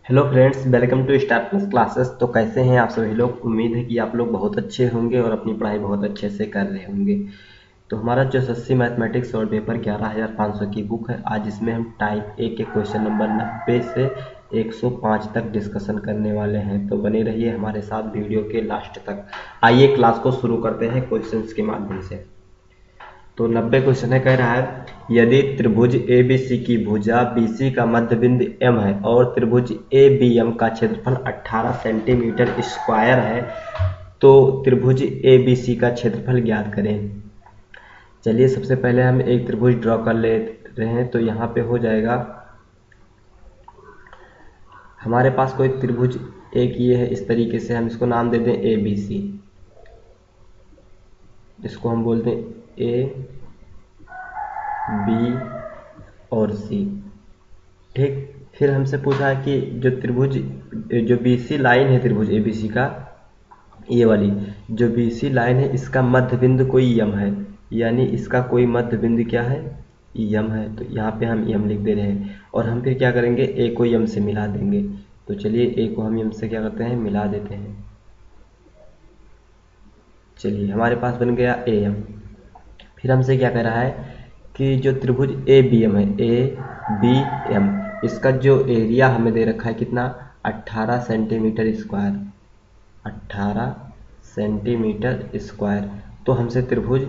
Hello friends, welcome to Star Plus classes. तो कैसे हैं आप सभी लोग। उम्मीद है कि आप लोग बहुत अच्छे होंगे और अपनी पढ़ाई बहुत अच्छे से कर रहे होंगे। तो हमारा जो एसएससी मैथमेटिक्स और पेपर 11,500 की बुक है, आज इसमें हम टाइप ए के क्वेश्चन नंबर 90 से 105 तक डिस्कशन करने वाले हैं। तो बने रहिए हमारे साथ वीडियो के लास्ट तक। आइए क्लास को शुरू करते हैं क्वेश्चंस के माध्यम से। तो 90 क्वेश्चन है, कह रहा है यदि त्रिभुज ABC की भुजा BC का मध्य बिंदु M है और त्रिभुज ABM का क्षेत्रफल 18 सेंटीमीटर स्क्वायर है तो त्रिभुज ABC का क्षेत्रफल ज्ञात करें। चलिए सबसे पहले हम एक त्रिभुज ड्रॉ कर ले रहे हैं। तो यहाँ पे हो जाएगा हमारे पास कोई त्रिभुज एक ये है, इस तरीके से हम इसको नाम दे दें ABC। इसको हम बोलते हैं A B और C। ठीक, फिर हमसे पूछा है कि जो त्रिभुज जो BC लाइन है त्रिभुज ABC का, ये वाली जो BC लाइन है इसका मध्य बिंदु कोई M है, यानी इसका कोई मध्य बिंदु क्या है, M है। तो यहाँ पे हम M लिख दे रहे हैं और हम फिर क्या करेंगे, A को M से मिला देंगे। तो चलिए A को हम M से क्या करते हैं, मिला देते हैं। चलिए हमारे पास बन गया AM। फिर हमसे क्या कह रहा है कि जो त्रिभुज ABM है ABM, इसका जो एरिया हमें दे रखा है कितना, 18 सेंटीमीटर स्क्वायर, 18 सेंटीमीटर स्क्वायर। तो हमसे त्रिभुज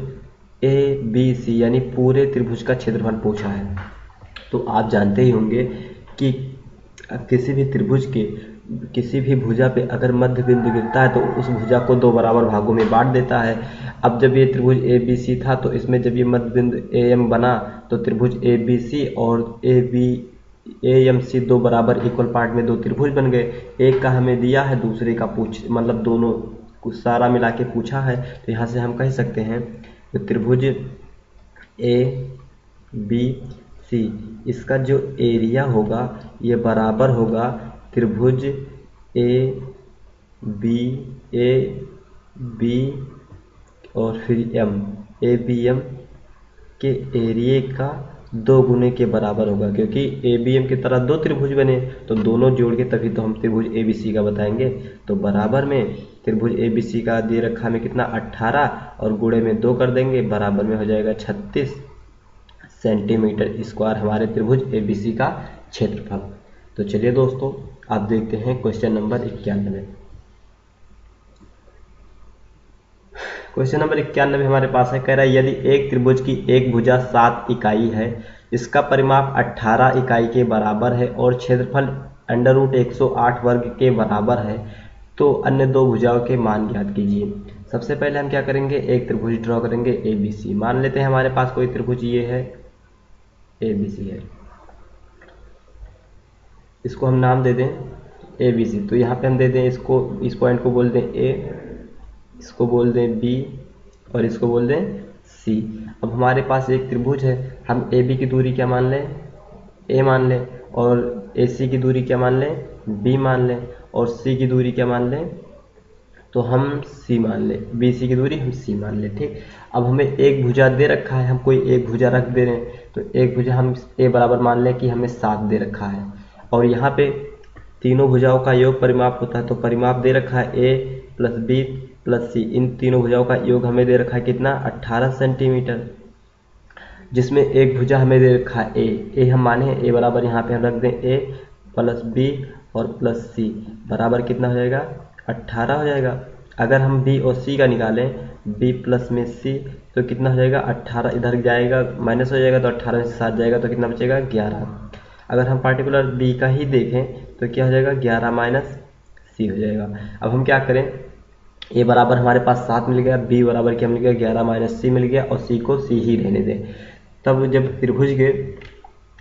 ABC यानी पूरे त्रिभुज का क्षेत्रफल पूछा है। तो आप जानते ही होंगे कि किसी भी त्रिभुज के किसी भी भुजा पे अगर मध्य बिंदु गिरता है तो उस भुजा को दो बराबर भागों में बांट देता है। अब जब ये त्रिभुज ABC था तो इसमें जब ये मध्य बिंदु AM बना तो त्रिभुज ABC और AMC दो बराबर इक्वल पार्ट में दो त्रिभुज बन गए। एक का हमें दिया है, दूसरे का मतलब दोनों कुछ सारा मिला के पूछा है। तो यहाँ से हम कह सकते हैं कि त्रिभुज ABC इसका जो एरिया होगा ये बराबर होगा त्रिभुज AB और फिर ABM के एरिया का दो गुने के बराबर होगा, क्योंकि ABM की तरह दो त्रिभुज बने तो दोनों जोड़ के तभी तो हम त्रिभुज ABC का बताएंगे। तो बराबर में त्रिभुज ABC का दे रखा में कितना, 18 और गुणे में 2 कर देंगे, बराबर में हो जाएगा 36 सेंटीमीटर स्क्वायर हमारे त्रिभुज ABC का क्षेत्रफल। तो चलिए दोस्तों आप देखते हैं क्वेश्चन नंबर 91। क्वेश्चन नंबर 91 हमारे पास है, कह रहा है यदि एक त्रिभुज की एक भुजा 7 इकाई है, इसका परिमाप 18 इकाई के बराबर है और क्षेत्रफल √108 वर्ग के बराबर है, तो अन्य दो भुजाओं के मान ज्ञात कीजिए। सबसे पहले हम क्या करेंगे, एक त्रिभुज ड्रॉ करेंगे ABC। मान लेते हैं हमारे पास कोई त्रिभुज ये है ABC है, इसको हम नाम दे दें ABC। तो यहाँ पे हम दे दें इसको, इस पॉइंट को बोल दें A, इसको बोल दें B और इसको बोल दें C। अब हमारे पास एक त्रिभुज है, हम AB की दूरी क्या मान लें, A मान लें, और AC की दूरी क्या मान लें, B मान लें, और C की दूरी क्या मान लें, तो हम C मान लें, BC की दूरी हम C मान लें। ठीक, अब हमें एक भुजा दे रखा है, हम कोई एक भुजा रख दे रहे हैं। तो एक भुजा हम A बराबर मान लें कि हमें 7 दे रखा है, और यहाँ पे तीनों भुजाओं का योग परिमाप होता है। तो परिमाप दे रखा है A plus B plus C, इन तीनों भुजाओं का योग हमें दे रखा है कितना, 18 सेंटीमीटर, जिसमें एक भुजा हमें दे रखा है A हम माने हैं A बराबर, यहाँ पे हम रख दें A प्लस B और प्लस C बराबर कितना हो जाएगा, 18 हो जाएगा। अगर हम B और C का निकालें, B प्लस में C तो कितना हो जाएगा, 18 इधर जाएगा माइनस हो जाएगा, तो 18 से 7 जाएगा तो कितना बचेगा, 11। अगर हम पार्टिकुलर B का ही देखें तो क्या हो जाएगा, 11 माइनस C हो जाएगा। अब हम क्या करें, A बराबर हमारे पास 7 मिल गया, B बराबर क्या मिल गया, 11 माइनस C मिल गया, और C को C ही रहने दें। तब जब त्रिभुज के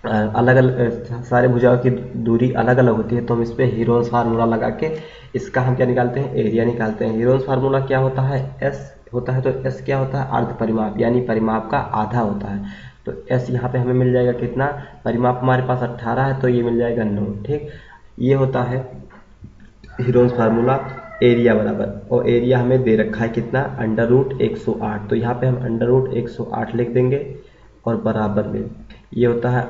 अलग अलग सारे भुजाओं की दूरी अलग अलग होती है तो हम इस पर हीरोन्स फार्मूला लगा के इसका हम क्या निकालते हैं, एरिया निकालते हैं। हीरोन्स फार्मूला क्या होता है, S होता है। तो S क्या होता है, अर्ध परिमाप, यानी परिमाप का आधा होता है। तो S यहाँ पे हमें मिल जाएगा कितना, परिमाप हमारे पास 18 है तो ये मिल जाएगा 9। ठीक, ये होता है हीरोन्स फार्मूला एरिया बराबर, और एरिया हमें दे रखा है कितना, √108। तो यहाँ पे हम √108 लिख देंगे और बराबर में ये होता है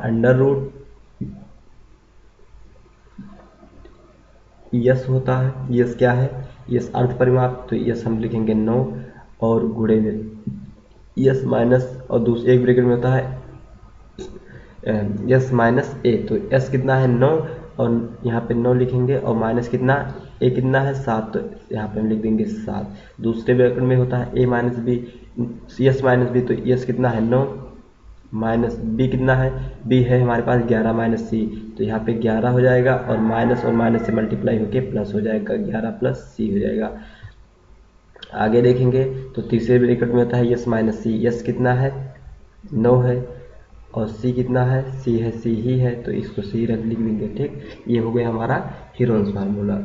यस होता है। यस क्या है? यस अर्ध परिमाप, तो यस हम लिखेंगे 9 और गुणे में यस माइनस और दूसरे एक ब्रैकेट में होता है यस माइनस ए, तो एस कितना है 9 और यहाँ पे 9 लिखेंगे और माइनस कितना ए कितना है 7, तो यहाँ पे हम लिख देंगे 7। दूसरे ब्रैकेट में होता है A minus B, S minus B, तो यस कितना है 9 माइनस बी कितना है, बी है हमारे पास 11 माइनस सी, तो यहाँ पे 11 हो जाएगा और माइनस से मल्टीप्लाई होके प्लस हो जाएगा, 11 प्लस सी हो जाएगा। आगे देखेंगे तो तीसरे ब्रैकेट में होता है यस माइनस सी, यस कितना है 9 है और सी कितना है, सी है, सी ही है, तो इसको सी रख लिख देंगे। ठीक, ये हो गया हमारा हीरोन्स फार्मूला।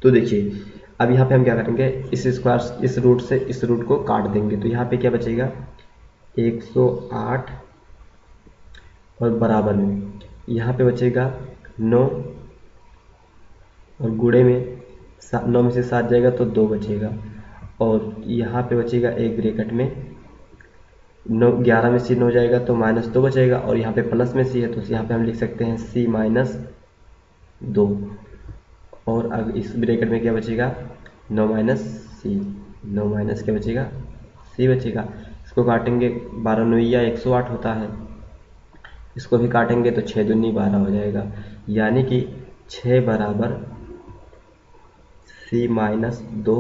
तो देखिए अब यहाँ पे हम क्या करेंगे, इस स्क्वायर इस रूट से इस रूट को काट देंगे, तो यहाँ पे क्या बचेगा 108 और बराबर में यहाँ पे बचेगा 9 और गुणे में 9 में से 7 जाएगा तो 2 बचेगा और यहाँ पे बचेगा एक ब्रैकेट में 9, 11 में से 9 जाएगा तो -2 बचेगा और यहाँ पे प्लस में सी है तो यहाँ पे हम लिख सकते हैं सी माइनस 2 और अब इस ब्रैकेट में क्या बचेगा 9 माइनस सी, 9 माइनस क्या बचेगा सी बचेगा। इसको काटेंगे 12 9 108 होता है, इसको भी काटेंगे तो 6 दूनी 12 हो जाएगा, यानी कि 6 बराबर सी माइनस 2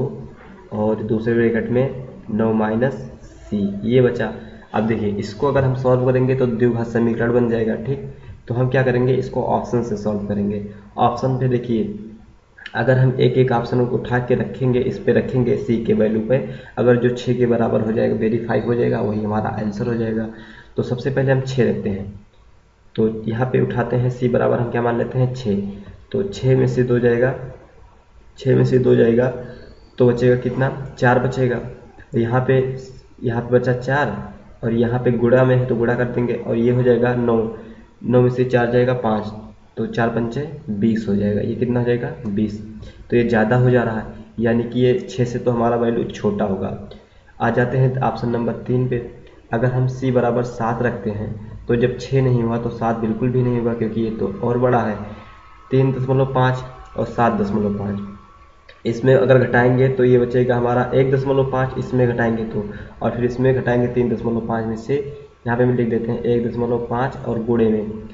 और दूसरे ब्रैकेट में 9 माइनस सी, ये बचा। अब देखिए इसको अगर हम सॉल्व करेंगे तो द्विघात समीकरण बन जाएगा। ठीक, तो हम क्या करेंगे, इसको ऑप्शन से सॉल्व करेंगे। ऑप्शन पे देखिए अगर हम एक एक ऑप्शन उठा के रखेंगे, इस पे रखेंगे सी के वैल्यू पे, अगर जो 6 के बराबर हो जाएगा वेरीफाई हो जाएगा, वही हमारा आंसर हो जाएगा। तो सबसे पहले हम 6 रखते हैं, तो यहाँ पे उठाते हैं सी बराबर हम क्या मान लेते हैं 6, तो 6 में से 2 जाएगा, 6 में से 2 जाएगा तो बचेगा कितना 4 बचेगा। यहाँ पे बचा 4 और यहाँ पे गुणा में है तो गुणा कर देंगे और ये हो जाएगा 9, 9 में से 4 जाएगा 5, तो 4 पंचे 20 हो जाएगा, ये कितना हो जाएगा 20। तो ये ज़्यादा हो जा रहा है, यानी कि ये 6 से तो हमारा वैल्यू छोटा होगा। आ जाते हैं ऑप्शन नंबर 3 पे, अगर हम सी बराबर 7 रखते हैं तो जब 6 नहीं हुआ तो 7 बिल्कुल भी नहीं होगा क्योंकि ये तो और बड़ा है, 3.5 और 7.5, इसमें अगर घटाएंगे तो ये बचेगा हमारा 1.5, इसमें घटाएंगे तो, और फिर इसमें घटाएंगे 3.5 में से, यहाँ पे हम लिख देते हैं 1.5 और गुणे में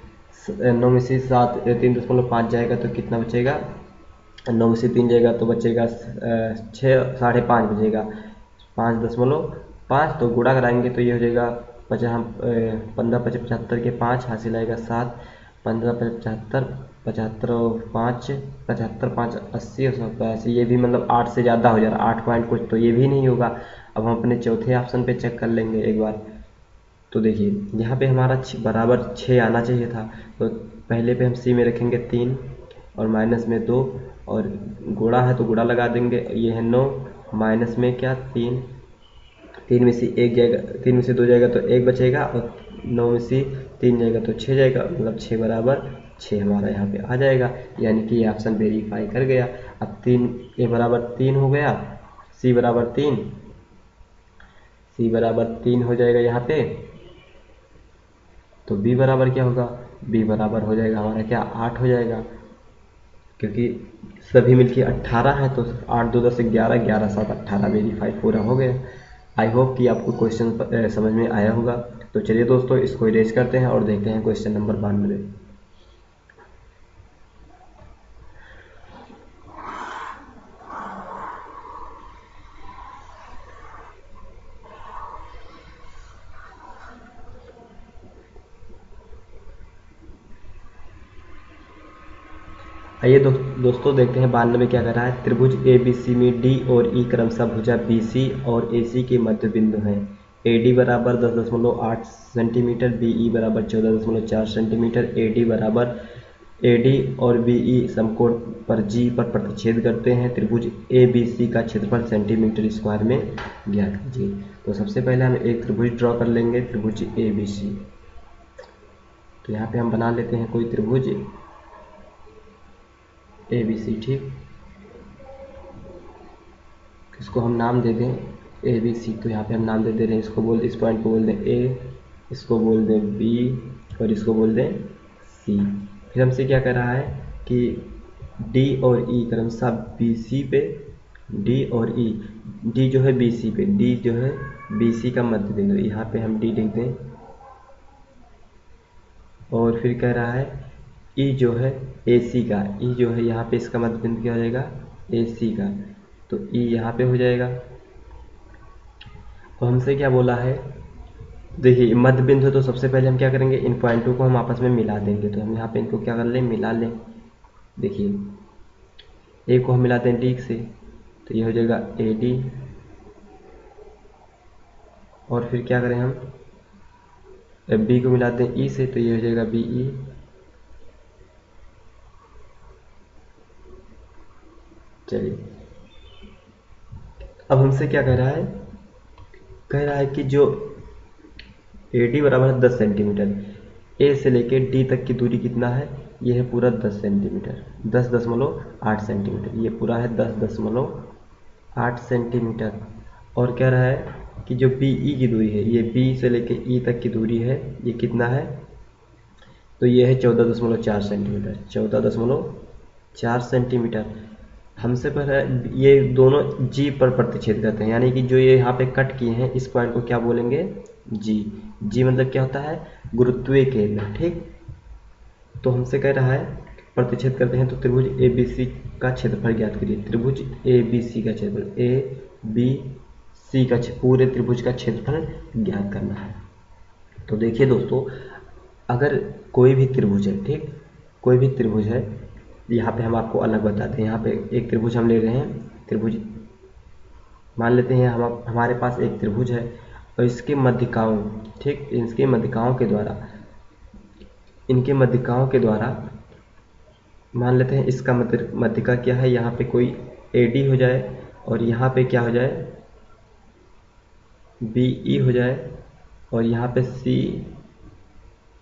9 में से 7 3.5 जाएगा तो कितना बचेगा, 9 में से 3 जाएगा तो बचेगा 6 5.5 बचेगा, 5.5 तो गुणा कराएंगे तो ये हो जाएगा 15 75 के 5 हासिल आएगा 7, 15 75 75 और 5 75 5 80 और 180, ये भी मतलब 8 से ज़्यादा हो जा रहा है, 8 पॉइंट कुछ, तो ये भी नहीं होगा। अब हम अपने चौथे ऑप्शन पे चेक कर लेंगे एक बार, तो देखिए यहाँ पे हमारा बराबर 6 आना चाहिए था, तो पहले पे हम सी में रखेंगे 3 और माइनस में 2 और गुणा है तो गुणा लगा देंगे, ये है 9 माइनस में क्या 3, 3 में से 1 जाएगा, 3 में से 2 जाएगा तो 1 बचेगा और 9 में से 3 जाएगा तो 6 जाएगा, मतलब 6 बराबर 6 हमारा यहाँ पे आ जाएगा, यानी कि ये ऑप्शन वेरीफाई कर गया। अब 3 ए बराबर 3 हो गया, सी बराबर 3, सी बराबर 3 हो जाएगा यहाँ पे, तो बी बराबर क्या होगा, बी बराबर हो जाएगा हमारा क्या 8 हो जाएगा, क्योंकि सभी मिलके 18 है तो 8 2 10 11 11 7 18 वेरीफाई पूरा हो गया। आई होप कि आपको क्वेश्चन समझ में आया होगा। तो चलिए दोस्तों इसको इरेज करते हैं और देखते हैं क्वेश्चन नंबर 92। आइए दोस्तों देखते हैं 92 क्या कर रहा है। त्रिभुज ए बी सी में डी और ई क्रमशः भुजा बी सी और ए सी के मध्य बिंदु हैं। ए डी बराबर 10.8 सेंटीमीटर, बी ई बराबर 14.4 सेंटीमीटर, ए डी और बी ई समकोण पर जी पर प्रतिच्छेद करते हैं। त्रिभुज ए बी सी का क्षेत्रफल सेंटीमीटर स्क्वायर में ज्ञात कीजिए। तो सबसे पहले हम एक त्रिभुज ड्रॉ कर लेंगे, त्रिभुज ए बी सी। तो यहाँ पे हम बना लेते हैं कोई त्रिभुज ए बी सी। ठीक, इसको हम नाम दे दें ए बी सी, तो यहाँ पे हम नाम दे रहे हैं, इसको इस पॉइंट को बोल दें ए, इसको बोल दें बी और इसको बोल दें सी। फिर हमसे क्या कर रहा है कि डी और ई क्रमशः बी सी पे, डी और ई, डी जो है बी सी पे, डी जो है बी सी का मध्य बिंदु, यहाँ पे हम डी लिख दें। और फिर कह रहा है ई जो है ए सी का, ई जो है यहाँ पे इसका मध्य बिंदु क्या हो जाएगा, ए सी का, तो ई यहाँ पे हो जाएगा। तो हमसे क्या बोला है, देखिए मध्य बिंदु है तो सबसे पहले हम क्या करेंगे, इन पॉइंटों को हम आपस में मिला देंगे। तो हम यहाँ पे इनको क्या कर लें, मिला लें। देखिए ए को हम मिलाते हैं डी से, तो ये हो जाएगा ए डी, और फिर क्या करें हम, बी को मिलाते हैं ई से, तो ये हो जाएगा बी ई, चलिए अब हमसे क्या कह रहा है, कह रहा है कि जो ए डी बराबर है 10 सेंटीमीटर, ए से लेके डी तक की दूरी कितना है, ये है पूरा 10 सेंटीमीटर, 10.8 सेंटीमीटर, ये पूरा है 10.8 सेंटीमीटर। और कह रहा है कि जो बी ई की दूरी है, ये बी से लेके ई तक की दूरी है, ये कितना है, तो ये है 14.4 सेंटीमीटर, 14.4 सेंटीमीटर। हमसे पहले ये दोनों जी पर प्रतिच्छेद करते हैं, यानी कि जो ये यहाँ पे कट किए हैं इस पॉइंट को क्या बोलेंगे, जी। जी मतलब क्या होता है, गुरुत्वीय केंद्र, ठीक। तो हमसे कह रहा है प्रतिच्छेद करते हैं, तो त्रिभुज ए बी सी का क्षेत्रफल ज्ञात करिए। त्रिभुज ए बी सी का क्षेत्रफल, ए बी सी का पूरे त्रिभुज का क्षेत्रफल ज्ञात करना है। तो देखिए दोस्तों, अगर कोई भी त्रिभुज है, ठीक, कोई भी त्रिभुज है, यहाँ पे हम आपको अलग बताते हैं। यहाँ पे एक त्रिभुज हम ले रहे हैं, त्रिभुज मान लेते हैं हम, हमारे पास एक त्रिभुज है और इसके मध्यिकाओं, ठीक, इसके मध्यिकाओं के द्वारा, इनके मध्यिकाओं के द्वारा मान लेते हैं इसका मध्यिका क्या है, यहाँ पे कोई ए डी हो जाए और यहाँ पे क्या हो जाए, बी ई हो जाए और यहाँ पे सी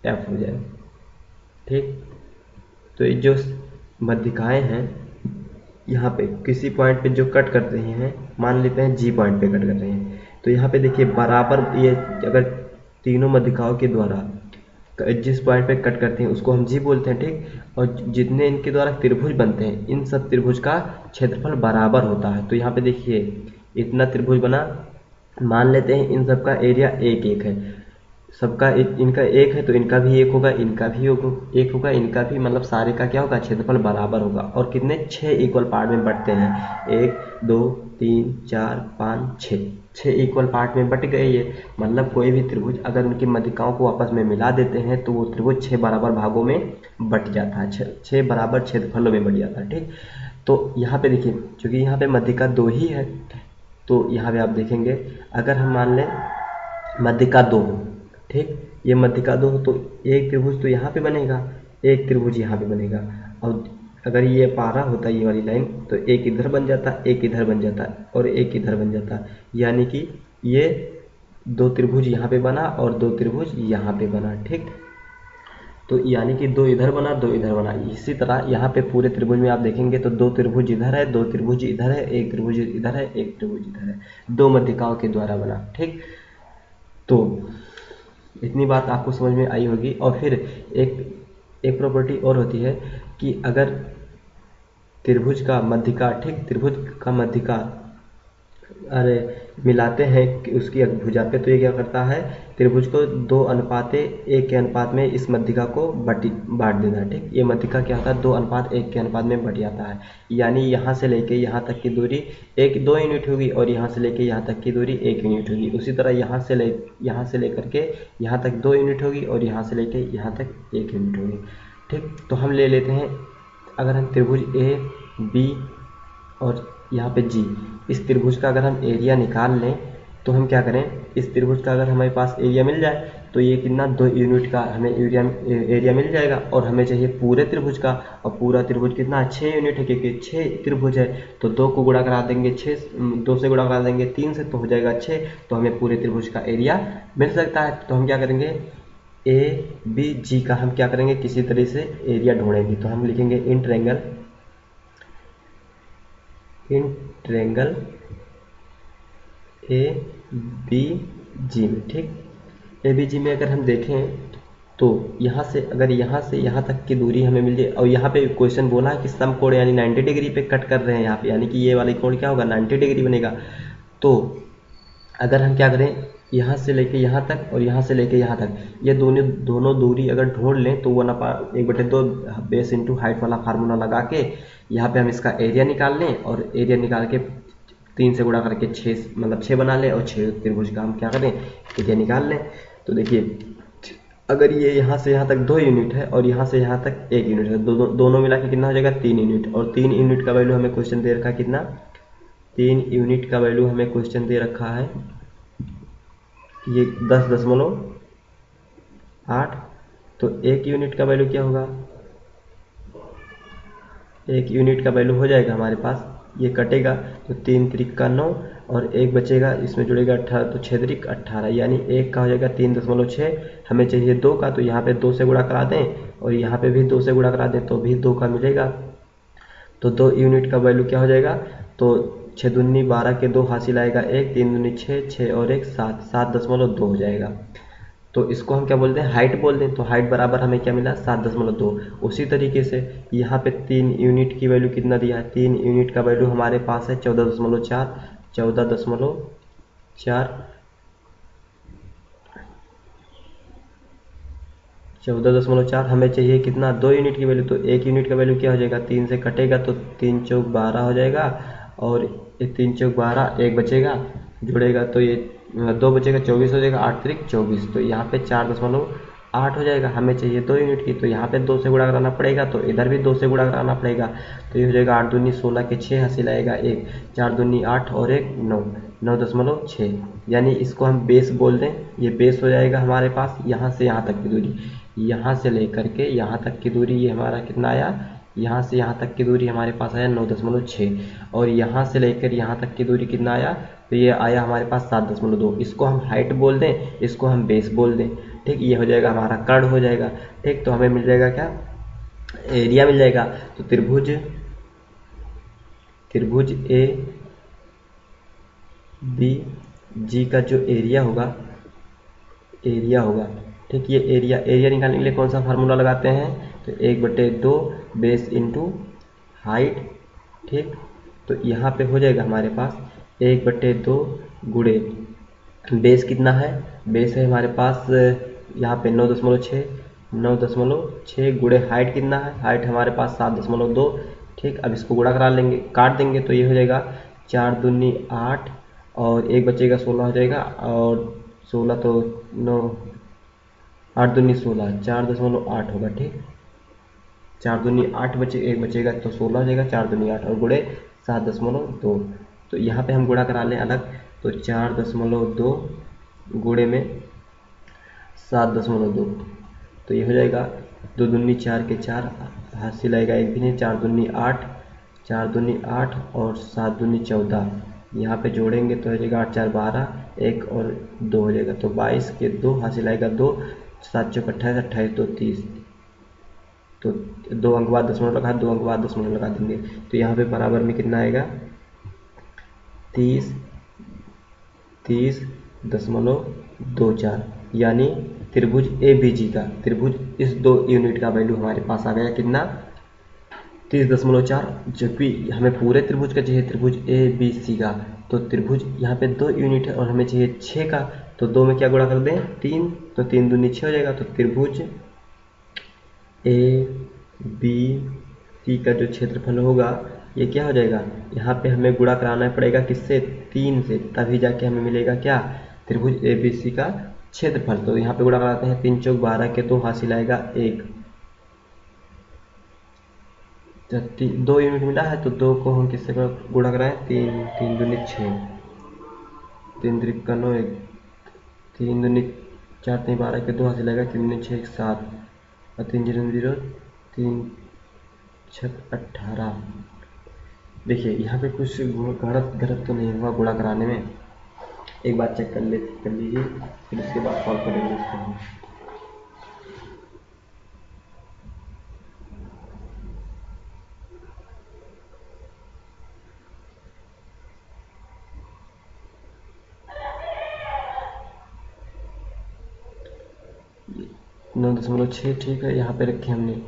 एफ हो जाए, ठीक। तो ये जो मध्यिकाएं हैं यहाँ पे किसी पॉइंट पे जो कट कर रही हैं, मान लेते हैं जी पॉइंट पे कट कर रहे हैं, तो यहाँ पे देखिए बराबर, ये अगर तीनों मध्यिकाओं के द्वारा जिस पॉइंट पे कट करते हैं उसको हम जी बोलते हैं, ठीक। और जितने इनके द्वारा त्रिभुज बनते हैं, इन सब त्रिभुज का क्षेत्रफल बराबर होता है। तो यहाँ पे देखिए इतना त्रिभुज बना, मान लेते हैं इन सब का एरिया एक एक है, सबका इनका एक है तो इनका भी एक होगा, इनका भी एक होगा, इनका भी, मतलब सारे का क्या होगा, क्षेत्रफल बराबर होगा। और कितने, 6 इक्वल पार्ट में बंटते हैं, 1 2 3 4 5 6 इक्वल पार्ट में बट गए ये। मतलब कोई भी त्रिभुज अगर उनकी मध्यिकाओं को आपस में मिला देते हैं तो वो त्रिभुज 6 बराबर भागों में बट जाता है, 6 बराबर क्षेत्रफलों में बट जाता है, ठीक। तो यहाँ पे देखिए, चूँकि यहाँ पे मध्यिका 2 ही है, तो यहाँ पे आप देखेंगे अगर हम मान लें मध्यिका 2, ठीक, ये मध्यिका 2 हो तो एक त्रिभुज तो यहाँ पे बनेगा, एक त्रिभुज यहाँ पे बनेगा। और अगर ये पारा होता ये वाली लाइन तो एक इधर बन जाता, एक इधर बन जाता और एक इधर बन जाता, यानी कि ये 2 त्रिभुज यहाँ पे बना और 2 त्रिभुज यहाँ पे बना, ठीक। तो यानी कि 2 इधर बना, 2 इधर बना। इसी तरह यहाँ पे पूरे त्रिभुज में आप देखेंगे तो 2 त्रिभुज इधर है, 2 त्रिभुज इधर है, एक त्रिभुज इधर है, एक त्रिभुज इधर है, 2 मध्यिकाओं के द्वारा बना, ठीक। तो इतनी बात आपको समझ में आई होगी। और फिर एक प्रॉपर्टी और होती है कि अगर त्रिभुज का मध्यिका, ठीक, त्रिभुज का मध्यिका अरे मिलाते हैं कि उसकी भुजा पे, तो ये क्या करता है, त्रिभुज को 2:1 के अनुपात में इस मध्यिका को बांट देता है, ठीक। ये मध्यिका क्या होता है, 2:1 के अनुपात में बट जाता है, यानी यहाँ से लेके यहाँ तक की दूरी 2 यूनिट होगी और यहाँ से लेके यहाँ तक की दूरी 1 यूनिट होगी। उसी तरह यहाँ से लेकर के यहाँ तक 2 यूनिट होगी और यहाँ से लेके यहाँ तक 1 यूनिट होगी, ठीक। तो हम ले लेते हैं, अगर हम त्रिभुज ए बी और यहाँ पे जी, इस त्रिभुज का अगर हम एरिया निकाल लें तो हम क्या करें, इस त्रिभुज का अगर हमारे पास एरिया मिल जाए तो ये कितना, 2 यूनिट का हमें एरिया मिल जाएगा। और हमें चाहिए पूरे त्रिभुज का, और पूरा त्रिभुज कितना, 6 यूनिट है, क्योंकि 6 त्रिभुज है तो 2 को गुणा करा देंगे, 2 से गुणा करा देंगे 3 से, तो हो जाएगा 6, तो हमें पूरे त्रिभुज का एरिया मिल सकता है। तो हम क्या करेंगे, ए बी जी का हम क्या करेंगे, किसी तरह से एरिया ढूंढेंगे। तो हम लिखेंगे इन ट्रायंगल ए बी जी में, ठीक। ए बी जी में अगर हम देखें तो यहाँ से अगर यहाँ से यहाँ तक की दूरी हमें मिल जाए, और यहाँ पे क्वेश्चन बोला है कि सम कोण यानी 90 डिग्री पे कट कर रहे हैं यहाँ पे, यानी कि ये वाली कोण क्या होगा 90 डिग्री बनेगा। तो अगर हम क्या करें, यहाँ से लेके यहाँ तक और यहाँ से लेके यहाँ तक, ये दोनों दूरी अगर ढूंढ लें तो 1/2 बेस इंटू हाइट वाला फार्मूला लगा के यहाँ पे हम इसका एरिया निकाल लें, और एरिया निकाल के 3 से गुणा करके 6 मतलब 6 बना लें, और 6 त्रिभुज का हम क्या करें एरिया निकाल लें। तो देखिए अगर ये यहाँ से यहाँ तक 2 यूनिट है और यहाँ से यहाँ तक 1 यूनिट है, दोनों मिला के कितना हो जाएगा 3 यूनिट, और 3 यूनिट का वैल्यू हमें क्वेश्चन दे रखा है कितना, 3 यूनिट का वैल्यू हमें क्वेश्चन दे रखा है ये 10.8। तो 1 यूनिट का वैल्यू क्या होगा, 1 यूनिट का वैल्यू हो जाएगा हमारे पास, ये कटेगा तो 3 त्रिक का 9 और 1 बचेगा, इसमें जुड़ेगा 18, तो 6 त्रिक 18, यानी 1 का हो जाएगा 3.6। हमें चाहिए 2 का, तो यहाँ पे 2 से गुणा करा दें और यहाँ पे भी 2 से गुणा करा दें तो भी 2 का मिलेगा। तो 2 यूनिट का वैल्यू क्या हो जाएगा, तो 6 दूनी 12 के 2 हासिल आएगा 1, 3 दूनी 6, 6 और 1 7, 7.2 हो जाएगा। तो इसको हम क्या बोलते हैं हाइट बोल दें, तो हाइट बराबर हमें क्या मिला 7.2। उसी तरीके से यहाँ पे 3 यूनिट की वैल्यू कितना दिया है, 3 यूनिट का वैल्यू हमारे पास है 14.4, 14.4 हमें चाहिए कितना 2 यूनिट की वैल्यू, तो 1 यूनिट का वैल्यू क्या हो जाएगा 3 से कटेगा तो 3 चौक 12 हो जाएगा, और ये 3 चौक 12 1 बचेगा जुड़ेगा तो ये 2 बचेगा 24 हो जाएगा, 8 त्रिक 24, तो यहाँ पे 4.8 हो जाएगा। हमें चाहिए 2 यूनिट की, तो यहाँ पे 2 से गुणा कराना पड़ेगा, तो इधर भी 2 से गुणा कराना पड़ेगा, तो ये हो जाएगा 8 दूनी 16 के 6 हासिल आएगा 1, 4 दूनी 8 और 1 9, 9.6, यानी इसको हम बेस बोल दें, ये बेस हो जाएगा हमारे पास यहाँ से यहाँ तक की दूरी, यहाँ से लेकर के यहाँ तक की दूरी ये हमारा कितना आया, यहाँ से यहाँ तक की दूरी हमारे पास आया 9.6, और यहाँ से लेकर यहाँ तक की दूरी कितना आया, तो ये आया हमारे पास 7.2। इसको हम हाइट बोल दें, इसको हम बेस बोल दें, ठीक, ये हो जाएगा हमारा कर्ण हो जाएगा, ठीक। तो हमें मिल जाएगा क्या, एरिया मिल जाएगा। तो त्रिभुज ए बी जी का जो एरिया होगा ठीक, ये एरिया निकालने के लिए कौन सा फार्मूला लगाते हैं, तो 1/2 बेस इंटू हाइट, ठीक। तो यहाँ पे हो जाएगा हमारे पास 1/2 गुणे बेस कितना है, बेस है हमारे पास यहाँ पे 9.6 गुणे हाइट कितना है, हाइट हमारे पास 7.2, ठीक। अब इसको गुणा करा लेंगे, काट देंगे तो ये हो जाएगा 4 दूनी 8 और 1 बचेगा 16 हो जाएगा, और 16 तो 9, 8 दूनी 16, 4.8 होगा, ठीक। 4 दूनी 8 बचे, 1 बचेगा तो 16 हो जाएगा, 4 दूनी 8 और गुणे 7.2। तो यहाँ पे हम गुणा करा लें अलग, तो 4.2 गुणे में 7.2, तो ये हो जाएगा 2 दूनी 4 के 4 हासिल आएगा 1 भी नहीं, 4 दूनी 8, 4 दूनी 8 और 7 दूनी 14, यहाँ पे जोड़ेंगे तो हो जाएगा 8 4 12, 1 और 2 हो जाएगा, तो 22 के 2 हासिल आएगा 2, 7 चौक 28, 28 2 30, तो 2 अंक बाद दशमलव लगा, 2 अंक बाद दशमलव लगा देंगे, तो यहाँ पे बराबर में कितना आएगा 30.24, यानी त्रिभुज ए बी जी का, त्रिभुज इस 2 यूनिट का वैल्यू हमारे पास आ गया कितना 30.4, जबकि हमें पूरे त्रिभुज का चाहिए त्रिभुज ए बी सी का, तो त्रिभुज यहाँ पे 2 यूनिट है और हमें चाहिए 6 का, तो 2 में क्या गुणा कर दें 3, तो 3 दूनी 6 हो जाएगा, तो त्रिभुज ए बी सी का जो क्षेत्रफल होगा ये क्या हो जाएगा, यहाँ पे हमें गुणा कराना पड़ेगा किससे 3 से, तभी जाके हमें मिलेगा क्या त्रिभुज ए बी सी का क्षेत्रफल। तो यहाँ पे गुणा कराते हैं 3 चौक 12 के 2 हासिल आएगा 1, 2 यूनिट मिला है तो 2 को हम किससे गुणा कराएं 3, 3 दूनी 6, 3 त्रिक का 9, 3 दूनी 4 3 12 के 2 हासिल आएगा 3 दूनी 6 7 और 3 0 0 3 6 18। देखिए यहाँ पे कुछ गलत तो नहीं हुआ गुणा कराने में, एक बार चेक कर लीजिए, फिर उसके बाद कॉल करेंगे उसको हम। 9.6 ठीक है, यहाँ पे रखे हमने,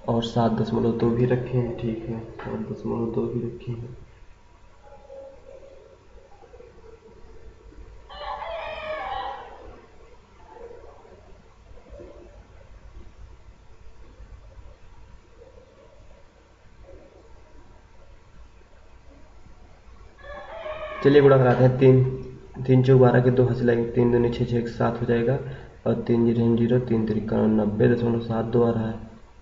और 7.2 भी रखे हैं, ठीक है, 7.2 भी रखे हैं। चलिए गुणा कराते हैं। 3 चौक 12 के 2 हासिल आएंगे, 3 दूनी 6, 6 7 हो जाएगा, और 3 जीरो 0, 3 त्रिका 90.72 आ रहा है,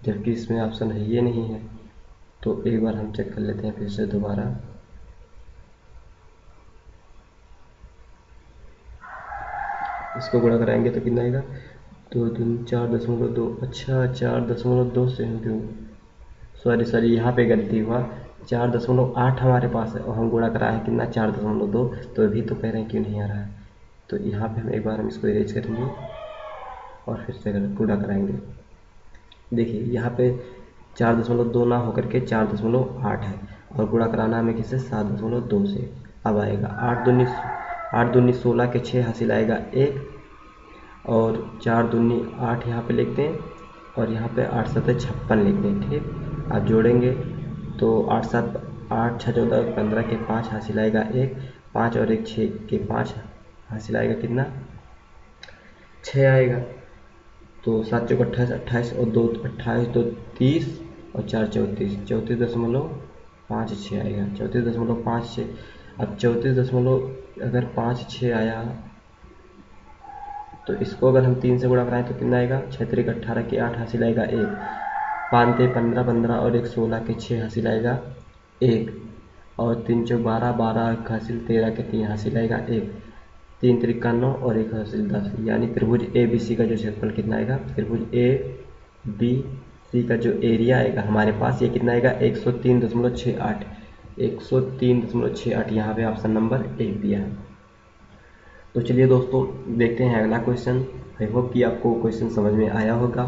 जबकि इसमें ऑप्शन है ये नहीं है। तो एक बार हम चेक कर लेते हैं फिर से दोबारा। इसको गुणा कराएंगे तो कितना आएगा, 2 दूनी 4.2, अच्छा 4.2 से हम क्यों, सॉरी यहाँ पे गलती हुआ, 4.8 हमारे पास है और हम गुणा करा है कितना 4.2, तो अभी तो कह रहे हैं क्यों नहीं आ रहा है। तो यहाँ पे हम एक बार हम इसको इरेज करेंगे और फिर से गुणा कराएंगे। देखिए यहाँ पे 4.2 ना होकर के 4.8 है, और गुणा कराना हमें किससे, 7.2 से। अब आएगा 8 दूनी 16 के 6 हासिल आएगा 1, और 4 दूनी 8 यहाँ पे लिखते हैं, और यहाँ पे 8 7 56 लिखते हैं, ठीक। आप जोड़ेंगे तो 8 7 8 6 14 15 के 5 हासिल आएगा 1, 5 और 1 6 के 5 हासिल आएगा कितना, 6 आएगा। तो 7 चौक 28, 28 और 2 28, 2 30 और 4 34, 34.56 आएगा, 34.56। अब 34 अगर 56 आया, तो इसको अगर हम 3 से गुणा कराएं तो कितना आएगा, 6 3 18 के 8 हासिल आएगा 1, 5 3 15 15 और 1 16 के 6 हासिल आएगा 1, और 3 चौक 12 12 हासिल 13 के 3 हासिल आएगा 1, 3 त्रिका 9 और 1 हासिल 10, यानी त्रिभुज ए बी सी का जो क्षेत्रफल कितना आएगा, त्रिभुज ए बी सी का जो एरिया आएगा हमारे पास, ये कितना आएगा 103.68, 103.68, यहाँ पे ऑप्शन नंबर एक दिया है। तो चलिए दोस्तों देखते हैं अगला क्वेश्चन। आई होप कि आपको क्वेश्चन समझ में आया होगा।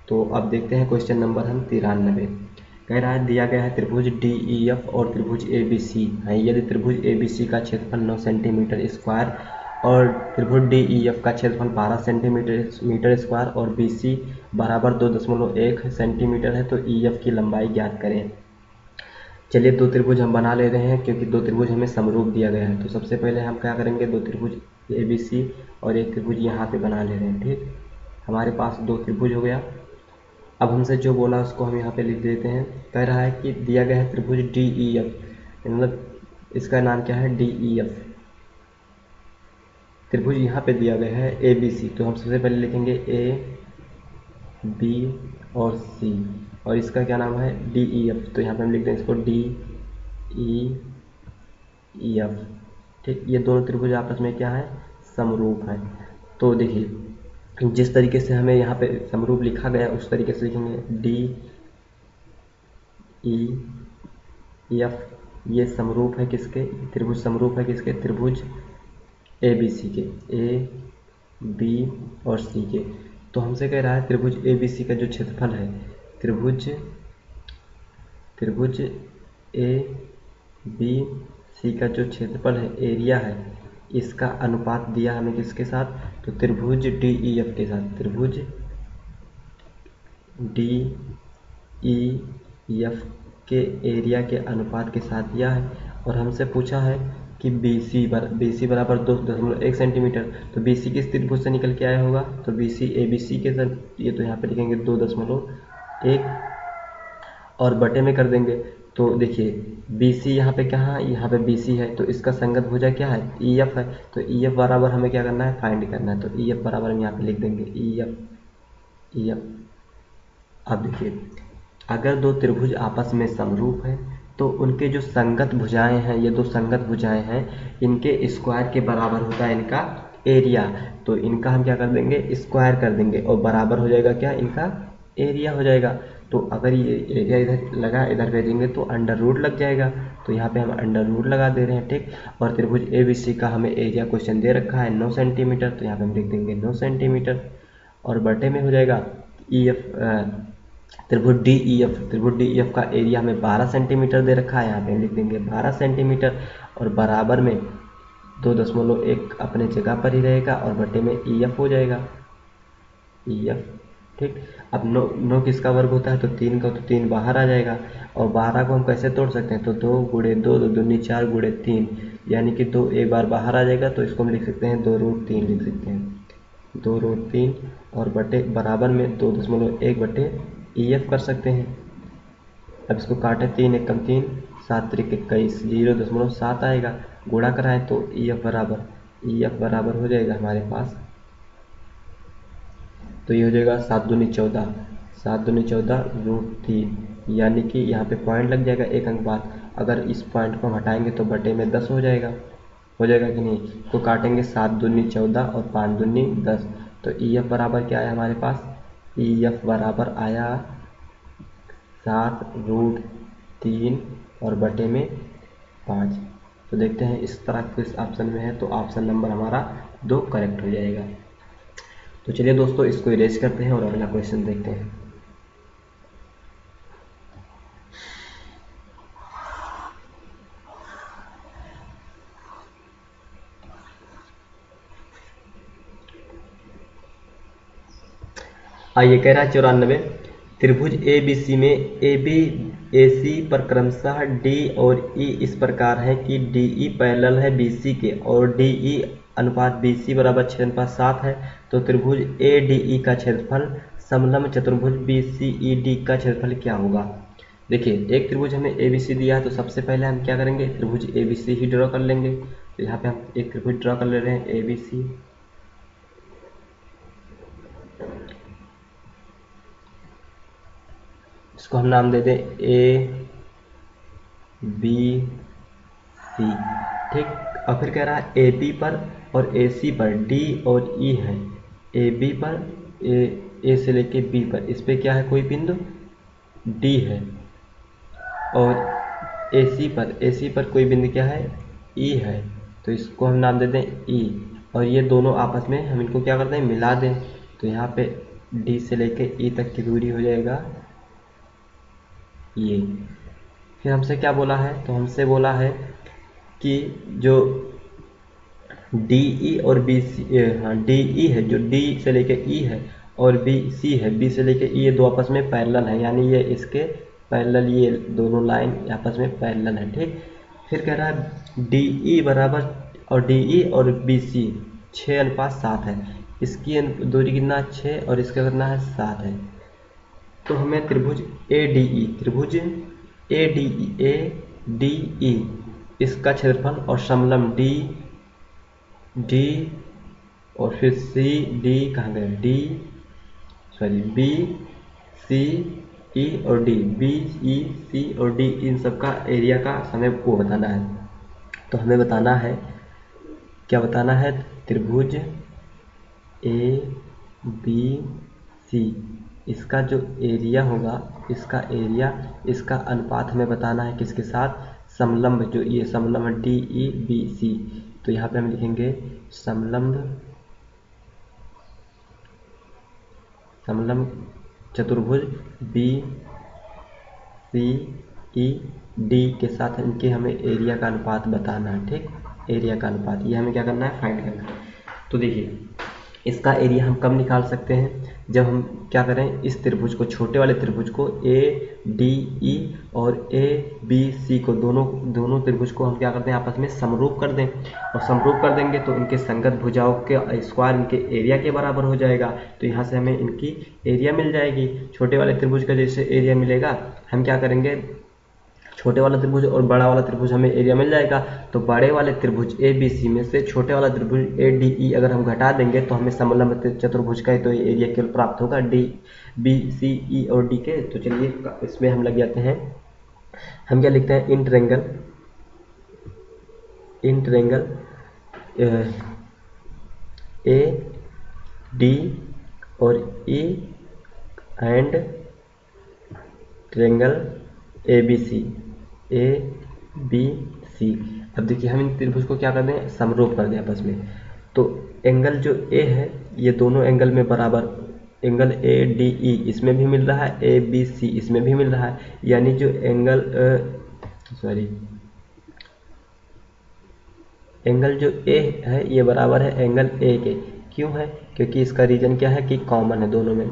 तो अब देखते हैं क्वेश्चन नंबर हम 93। कह रहा है दिया गया है त्रिभुज डी ई एफ और त्रिभुज ए बी सी है, यदि त्रिभुज ए बी सी का क्षेत्रफल 9 सेंटीमीटर स्क्वायर और त्रिभुज डी ई एफ का क्षेत्रफल 12 सेंटीमीटर स्क्वायर और बी सी बराबर 2.1 सेंटीमीटर है, तो ई एफ की लंबाई ज्ञात करें। चलिए दो त्रिभुज हम बना ले रहे हैं, क्योंकि दो त्रिभुज हमें समरूप दिया गया है। तो सबसे पहले हम क्या करेंगे, दो त्रिभुज ए बी सी और एक त्रिभुज यहाँ पे बना ले रहे हैं, ठीक। हमारे पास दो त्रिभुज हो गया। अब हमसे जो बोला उसको हम यहाँ पे लिख देते हैं। कह रहा है कि दिया गया है त्रिभुज डी ई एफ, मतलब इसका नाम क्या है, डी ई एफ। त्रिभुज यहाँ पे दिया गया है ए बी सी, तो हम सबसे पहले लिखेंगे ए बी और सी, और इसका क्या नाम है, डी ई एफ। तो यहाँ पे हम लिखते हैं इसको डी ई एफ, ठीक। ये दोनों त्रिभुज आपस में क्या है, समरूप है। तो देखिए जिस तरीके से हमें यहाँ पे समरूप लिखा गया उस तरीके से लिखेंगे डी ई एफ। ये समरूप है किसके, त्रिभुज समरूप है किसके, त्रिभुज ए बी सी के, ए बी और सी के। तो हमसे कह रहा है त्रिभुज ए बी सी का जो क्षेत्रफल है, त्रिभुज ए बी सी का जो क्षेत्रफल है, एरिया है, इसका अनुपात दिया हमें किसके साथ, तो त्रिभुज डी ई एफ के साथ, त्रिभुज डी ई एफ के एरिया के अनुपात के साथ दिया है। और हमसे पूछा है कि बी सी बराबर 2.1 सेंटीमीटर, तो बी सी किस त्रिभुज से निकल के आया होगा, तो बी सी ए बी सी के साथ, ये तो यहाँ पे लिखेंगे 2.1 और बटे में कर देंगे। तो देखिए बी सी यहाँ पे क्या है, यहाँ पे बी सी है, तो इसका संगत भुजा क्या है, ई एफ है। तो ई एफ बराबर हमें क्या करना है, फाइंड करना है। तो ई एफ बराबर हम यहाँ पे लिख देंगे ई एफ। अब देखिए अगर दो त्रिभुज आपस में समरूप है तो उनके जो संगत भुजाएं हैं, ये दो संगत भुजाएं हैं, इनके स्क्वायर के बराबर होता है इनका एरिया। तो इनका हम क्या कर देंगे, स्क्वायर कर देंगे, और बराबर हो जाएगा क्या, इनका एरिया हो जाएगा। तो अगर ये एरिया इधर लगा, इधर भेजेंगे तो अंडर रूट लग जाएगा। तो यहाँ पे हम अंडर रूट लगा दे रहे हैं, ठीक। और त्रिभुज ए बी सी का हमें एरिया क्वेश्चन दे रखा है 9 सेंटीमीटर, तो यहाँ पे हम लिख देंगे 9 सेंटीमीटर, और बटे में हो जाएगा ई एफ, त्रिभुज डी ई एफ का एरिया हमें 12 सेंटीमीटर दे रखा है, यहाँ पे लिख देंगे 12 सेंटीमीटर, और बराबर में 2.1 अपने जगह पर ही रहेगा, और बटे में ई एफ हो जाएगा। E F. ठीक, अब 9 किसका वर्ग होता है, तो 3 का, तो 3 बाहर आ जाएगा। और 12 को हम कैसे तोड़ सकते हैं, तो 2 गुणे 2, 2 दूनी 4 गुणे 3, यानी कि 2 एक बार बाहर आ जाएगा, तो इसको हम लिख सकते हैं 2√3 लिख सकते हैं 2√3, और बटे बराबर में 2.1 बटे ई एफ कर सकते हैं। अब इसको काटे, 3 एकम 3, 7 त्रिक 21, 0.7 आएगा। गुणा कराएं तो ई एफ बराबर हो जाएगा हमारे पास, तो ये हो जाएगा 7 दूनी 14, 7 दूनी 14√3, यानी कि यहाँ पे पॉइंट लग जाएगा एक अंक बाद। अगर इस पॉइंट को हम हटाएंगे तो बटे में 10 हो जाएगा कि नहीं। तो काटेंगे 7 दूनी 14 और 5 दूनी 10, तो ई एफ बराबर क्या आया हमारे पास, ई एफ बराबर आया 7√3 और बटे में 5। तो देखते हैं इस तरह किस ऑप्शन में है, तो ऑप्शन नंबर हमारा 2 करेक्ट हो जाएगा। तो चलिए दोस्तों, इसको इरेज करते हैं और अगला क्वेश्चन देखते हैं। आइए, कह रहा है 94, त्रिभुज ए बी सी में ए बी ए सी पर क्रमशः डी और ई इस प्रकार है कि डी ई पैरेलल है बी सी के और डी ई अनुपात बी सी बराबर 6:7 है। तो त्रिभुज ए डी ई का क्षेत्रफल समलंब चतुर्भुज बी सी ई डी का क्षेत्रफल क्या होगा। देखिए, एक त्रिभुज हमें ए बी सी दिया है, तो सबसे पहले हम क्या करेंगे, त्रिभुज ए बी सी ही ड्रॉ कर लेंगे। तो यहाँ पे हम एक त्रिभुज ड्रॉ कर ले रहे हैं ए बी सी। इसको हम नाम दे दें ए बी सी। ठीक, और फिर कह रहा है ए बी पर और ए सी पर डी और ई है। ए बी पर ए से लेके बी पर, इस पे क्या है, कोई बिंदु डी है, और ए सी पर कोई बिंदु क्या है, ई है। तो इसको हम नाम दे दें ई, और ये दोनों आपस में हम इनको क्या करते हैं, मिला दें। तो यहाँ पे डी से लेके ई तक की दूरी हो जाएगा ये। फिर हमसे क्या बोला है, तो हमसे बोला है कि जो डी ई और बी सी, हाँ डी ई है, जो डी से लेके ई है, और बी सी है, बी से लेके ई, ये दो आपस में पैरेलल है, यानी ये इसके पैरेलल, ये दोनों लाइन आपस में पैरेलल है। ठीक, फिर कह रहा है डी ई बराबर, और डी ई और बी सी 6:7 है। इसकी दूरी कितना 6 और इसका कितना है 7 है। तो हमें त्रिभुज ए डी ई इसका क्षेत्रफल और समलंब डी और फिर सी डी कहाँ गए, बी सी ई और डी, बी ई सी और डी, इन सब का एरिया का हमें वो बताना है। तो हमें बताना है, क्या बताना है, त्रिभुज ए बी सी इसका जो एरिया होगा, इसका एरिया, इसका अनुपात हमें बताना है किसके साथ, समलंब, जो ये समलंब है डी ई बी सी। तो यहाँ पे हम लिखेंगे समलंब चतुर्भुज बी सी ई डी के साथ इनके हमें एरिया का अनुपात बताना है। ठीक, एरिया का अनुपात ये हमें क्या करना है, फाइंड करना है। तो देखिए, इसका एरिया हम कब निकाल सकते हैं, जब हम क्या करें, इस त्रिभुज को, छोटे वाले त्रिभुज को ए डी ई और ए बी सी को, दोनों त्रिभुज को हम क्या करते हैं, आपस में समरूप कर दें। और समरूप कर देंगे तो इनके संगत भुजाओं के स्क्वायर इनके एरिया के बराबर हो जाएगा। तो यहाँ से हमें इनकी एरिया मिल जाएगी। छोटे वाले त्रिभुज का जैसे एरिया मिलेगा, हम क्या करेंगे, छोटे वाला त्रिभुज और बड़ा वाला त्रिभुज हमें एरिया मिल जाएगा। तो बड़े वाले त्रिभुज ए बी सी में से छोटे वाला त्रिभुज ए डी ई अगर हम घटा देंगे तो हमें समलंब चतुर्भुज का तो एरिया केवल प्राप्त होगा डी बी सी ई और डी के। तो चलिए इसमें हम लग जाते हैं, हम क्या लिखते हैं, इन ट्रायंगल ए डी और E and triangle A B C. अब देखिए, हम इन त्रिभुज को क्या कर दें, समरूप कर दें आपस में। तो एंगल जो ए है, ये दोनों एंगल में बराबर, एंगल ए डी ई इसमें भी मिल रहा है, ए बी सी इसमें भी मिल रहा है, यानी जो एंगल जो ए है ये बराबर है एंगल ए के, क्यों है? क्योंकि इसका रीजन क्या है कि कॉमन है दोनों में।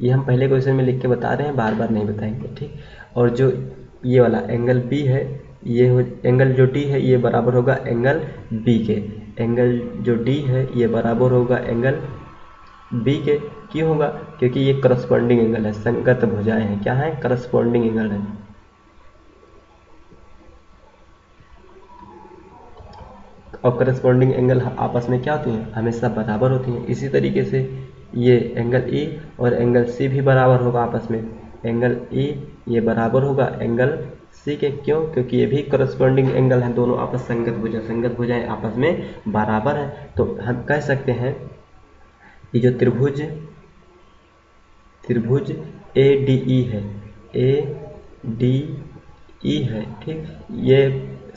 ये हम पहले क्वेश्चन में लिख के बता रहे हैं, बार बार नहीं बताएंगे, ठीक। और जो ये वाला एंगल बी है, ये एंगल जो डी है ये बराबर होगा एंगल बी के। एंगल जो डी है ये बराबर होगा एंगल बी के। क्यों होगा? क्योंकि ये करस्पॉन्डिंग एंगल है, संगत भुजाएं हैं। क्या है? करस्पॉन्डिंग एंगल है। और करस्पॉन्डिंग एंगल आपस में क्या होती हैं? हमेशा बराबर होती हैं। इसी तरीके से ये एंगल ई और एंगल सी भी बराबर होगा आपस में। एंगल ई ये बराबर होगा एंगल सी के। क्यों? क्योंकि ये भी करस्पॉन्डिंग एंगल है, दोनों आपस संगत भुजाएं आपस में बराबर है। तो हम कह सकते हैं ये जो त्रिभुज ए डी ई है, ए डी ई है, ठीक। ये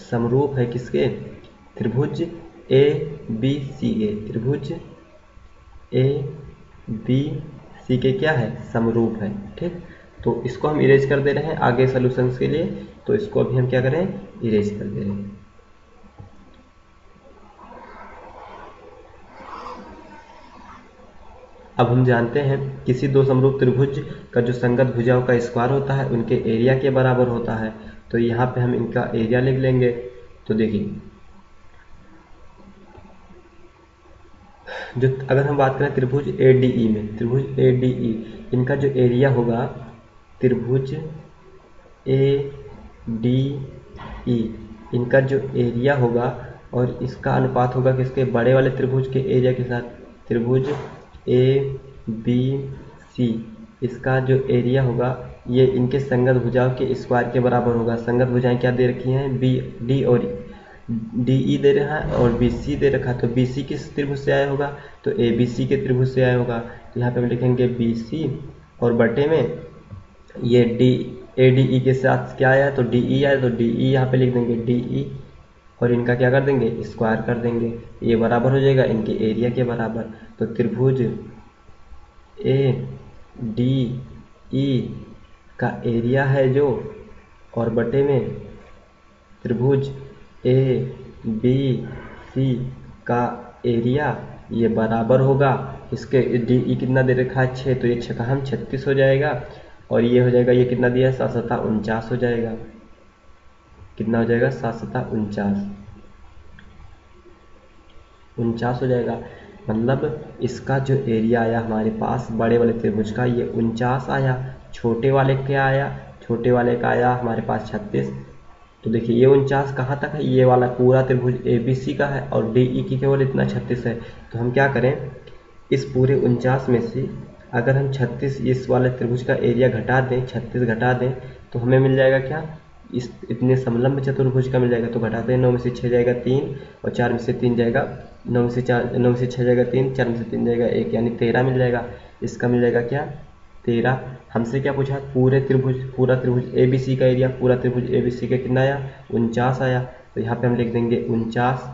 समरूप है किसके? त्रिभुज ए बी सी के। त्रिभुज ए बी सी के क्या है? समरूप है, ठीक। तो इसको हम इरेज कर दे रहे हैं आगे सॉल्यूशंस के लिए। तो इसको अभी हम क्या करें? इरेज कर दे रहे हैं। अब हम जानते हैं किसी दो समरूप त्रिभुज का जो संगत भुजाओं का स्क्वायर होता है उनके एरिया के बराबर होता है। तो यहाँ पे हम इनका एरिया लिख लेंगे। तो देखिए, जो अगर हम बात करें त्रिभुज ए डी ई में, त्रिभुज ए डी ई, इनका जो एरिया होगा, त्रिभुज ए डी ई, इनका जो एरिया होगा और इसका अनुपात होगा किसके? बड़े वाले त्रिभुज के एरिया के साथ। त्रिभुज ए बी सी, इसका जो एरिया होगा ये इनके संगत भुजाओं के स्क्वायर के बराबर होगा। संगत भुजाएं क्या दे रखी हैं? बी डी और डी ई दे रहा है और बी सी दे रखा है। तो बी सी किस त्रिभुज से आया होगा? तो ए बी सी के त्रिभुज से आया होगा। तो यहाँ पे हम लिखेंगे बी सी और बटे में ये डी ए डी ई के साथ क्या आया? तो डी ई आया, तो डी ई यहाँ पे लिख देंगे डी ई और इनका क्या कर देंगे? स्क्वायर कर देंगे। ये बराबर हो जाएगा इनके एरिया के बराबर। तो त्रिभुज ए डी ई का एरिया है जो, और बटे में त्रिभुज ए बी सी का एरिया ये बराबर होगा इसके। डी ई कितना दे रखा है? 6, तो ये 6 का हम 36 हो जाएगा। और ये हो जाएगा, ये कितना दिया है? 7 सता 49 हो जाएगा। कितना हो जाएगा? 7 सता 49 हो जाएगा। मतलब इसका जो एरिया आया हमारे पास बड़े वाले त्रिभुज का, ये 49 आया। छोटे वाले क्या आया? छोटे वाले का आया हमारे पास 36। तो देखिए ये 49 कहाँ तक है? ये वाला पूरा त्रिभुज ए बी सी का है और डी ई की केवल इतना 36 है। तो हम क्या करें, इस पूरे 49 में से अगर हम 36 इस वाले त्रिभुज का एरिया घटा दें, 36 घटा दें, तो हमें मिल जाएगा क्या? इस इतने समलंब चतुर्भुज का मिल जाएगा। तो घटाते हैं, 9 में से 6 जाएगा 3 और 4 में से 3 जाएगा, 9 में से 6 जाएगा 3, 4 में से 3 जाएगा 1, यानी 13 मिल जाएगा। इसका मिल जाएगा क्या? 13। हमसे क्या पूछा? पूरा त्रिभुज ए बी सी का एरिया। पूरा त्रिभुज ए बी सी का कितना आया? 49 आया। तो यहाँ पे हम लिख देंगे 49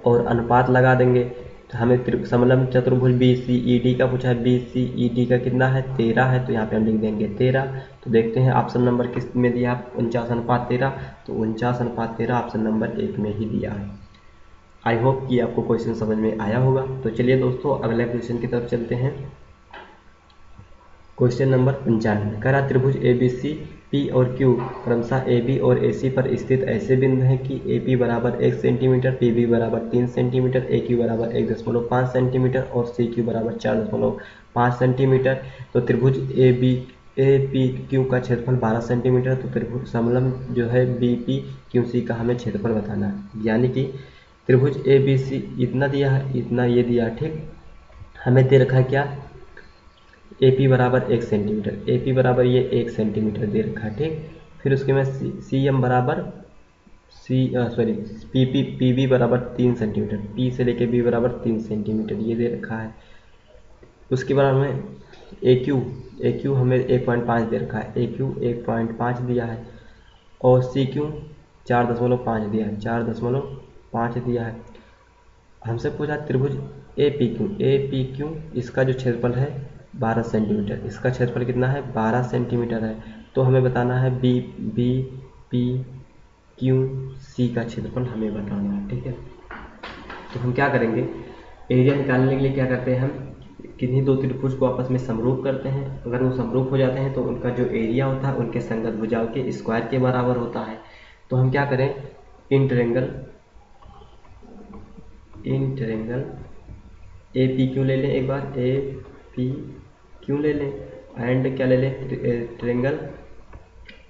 और अनुपात लगा देंगे। तो हमें समलंब चतुर्भुज बी सी ई डी का पूछा है। बी सी ई डी का कितना है? 13 है। तो यहाँ पे हम लिख देंगे 13। तो देखते हैं ऑप्शन नंबर किस में दिया? 49:13। तो 49:13 ऑप्शन नंबर 1 में ही दिया है। आई होप कि आपको क्वेश्चन समझ में आया होगा। तो चलिए दोस्तों अगले क्वेश्चन की तरफ चलते हैं। क्वेश्चन नंबर 95 कह रहा त्रिभुज ए बी सी पी और क्यू क्रमशः ए बी और ए सी पर स्थित ऐसे बिंदु हैं कि ए पी बराबर 1 सेंटीमीटर, पी बी बराबर 3 सेंटीमीटर, ए क्यू बराबर 1.5 सेंटीमीटर और सी क्यू बराबर 4.5 सेंटीमीटर। तो त्रिभुज ए पी क्यू का क्षेत्रफल 12 सेंटीमीटर। तो त्रिभुज समलंब जो है बी पी क्यू सी का हमें क्षेत्रफल बताना है। यानी कि त्रिभुज ए बी सी इतना दिया है, इतना ये दिया है, ठीक। हमें दे रखा है क्या? ए पी बराबर 1 सेंटीमीटर, ए पी बराबर ये 1 सेंटीमीटर दे रखा है, ठीक। फिर उसके में सी एम बराबर पी बी बराबर 3 सेंटीमीटर, पी से लेके बी बराबर 3 सेंटीमीटर ये दे रखा है। उसके बाद हमें ए क्यू हमें 1.5 दे रखा है, ए क्यू 1.5 दिया है और सी क्यू 4.5 दिया है, 4.5 दिया है। हमसे पूछा त्रिभुज ए पी क्यू इसका जो क्षेत्रफल है 12 सेंटीमीटर, इसका क्षेत्रफल कितना है? 12 सेंटीमीटर है। तो हमें बताना है बी पी क्यू सी का क्षेत्रफल हमें बताना है, ठीक है। तो हम क्या करेंगे, एरिया निकालने के लिए क्या करते हैं, हम किन्हीं दो त्रिभुज को आपस में समरूप करते हैं। अगर वो समरूप हो जाते हैं तो उनका जो एरिया होता है उनके संगत भुजाओं के स्क्वायर के बराबर होता है। तो हम क्या करें, in triangle A P Q ले लें, एक बार ए पी क्यू ले लें, एंड क्या ले लें, ट्रायंगल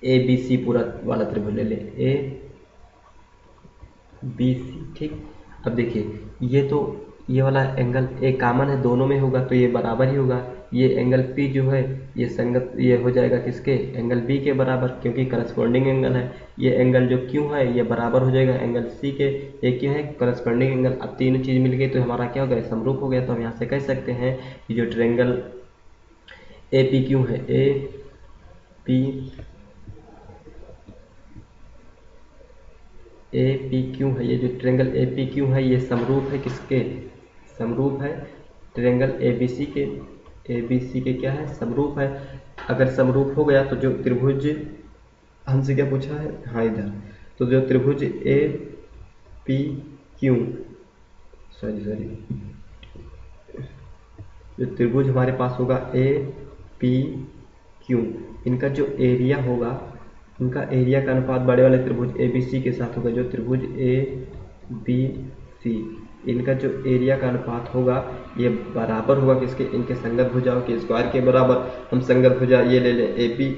ए बी सी पूरा वाला त्रिभुज ले लें, ए बी सी। ठीक, अब देखिए ये वाला एंगल ए कॉमन है, दोनों में होगा तो ये बराबर ही होगा। ये एंगल पी जो है ये संगत ये हो जाएगा किसके, एंगल बी के बराबर, क्योंकि करस्पॉन्डिंग एंगल है। ये एंगल जो क्यू है ये बराबर हो जाएगा एंगल सी के, ये क्या है, करस्पॉन्डिंग एंगल। अब तीनों चीज़ मिल गई तो हमारा क्या हो गया, समरूप हो गया। तो हम यहाँ से कह सकते हैं कि जो ट्रायंगल ए पी क्यू है, ए पी क्यू है, ये जो ट्रायंगल ए पी क्यू है ये समरूप है किसके, समरूप है ट्रायंगल ए बी सी के क्या है, समरूप है। अगर समरूप हो गया तो जो त्रिभुज हमसे क्या पूछा है, हाँ इधर, तो जो त्रिभुज ए पी क्यू जो त्रिभुज हमारे पास होगा ए पी क्यू, इनका जो एरिया होगा, इनका एरिया का अनुपात बड़े वाले त्रिभुज ए बी सी के साथ होगा। जो त्रिभुज ए बी सी, इनका जो एरिया का अनुपात होगा ये बराबर होगा किसके, इनके संगत भुजाओं के स्क्वायर के बराबर। हम संगत भुजा ये ले लें, ए पी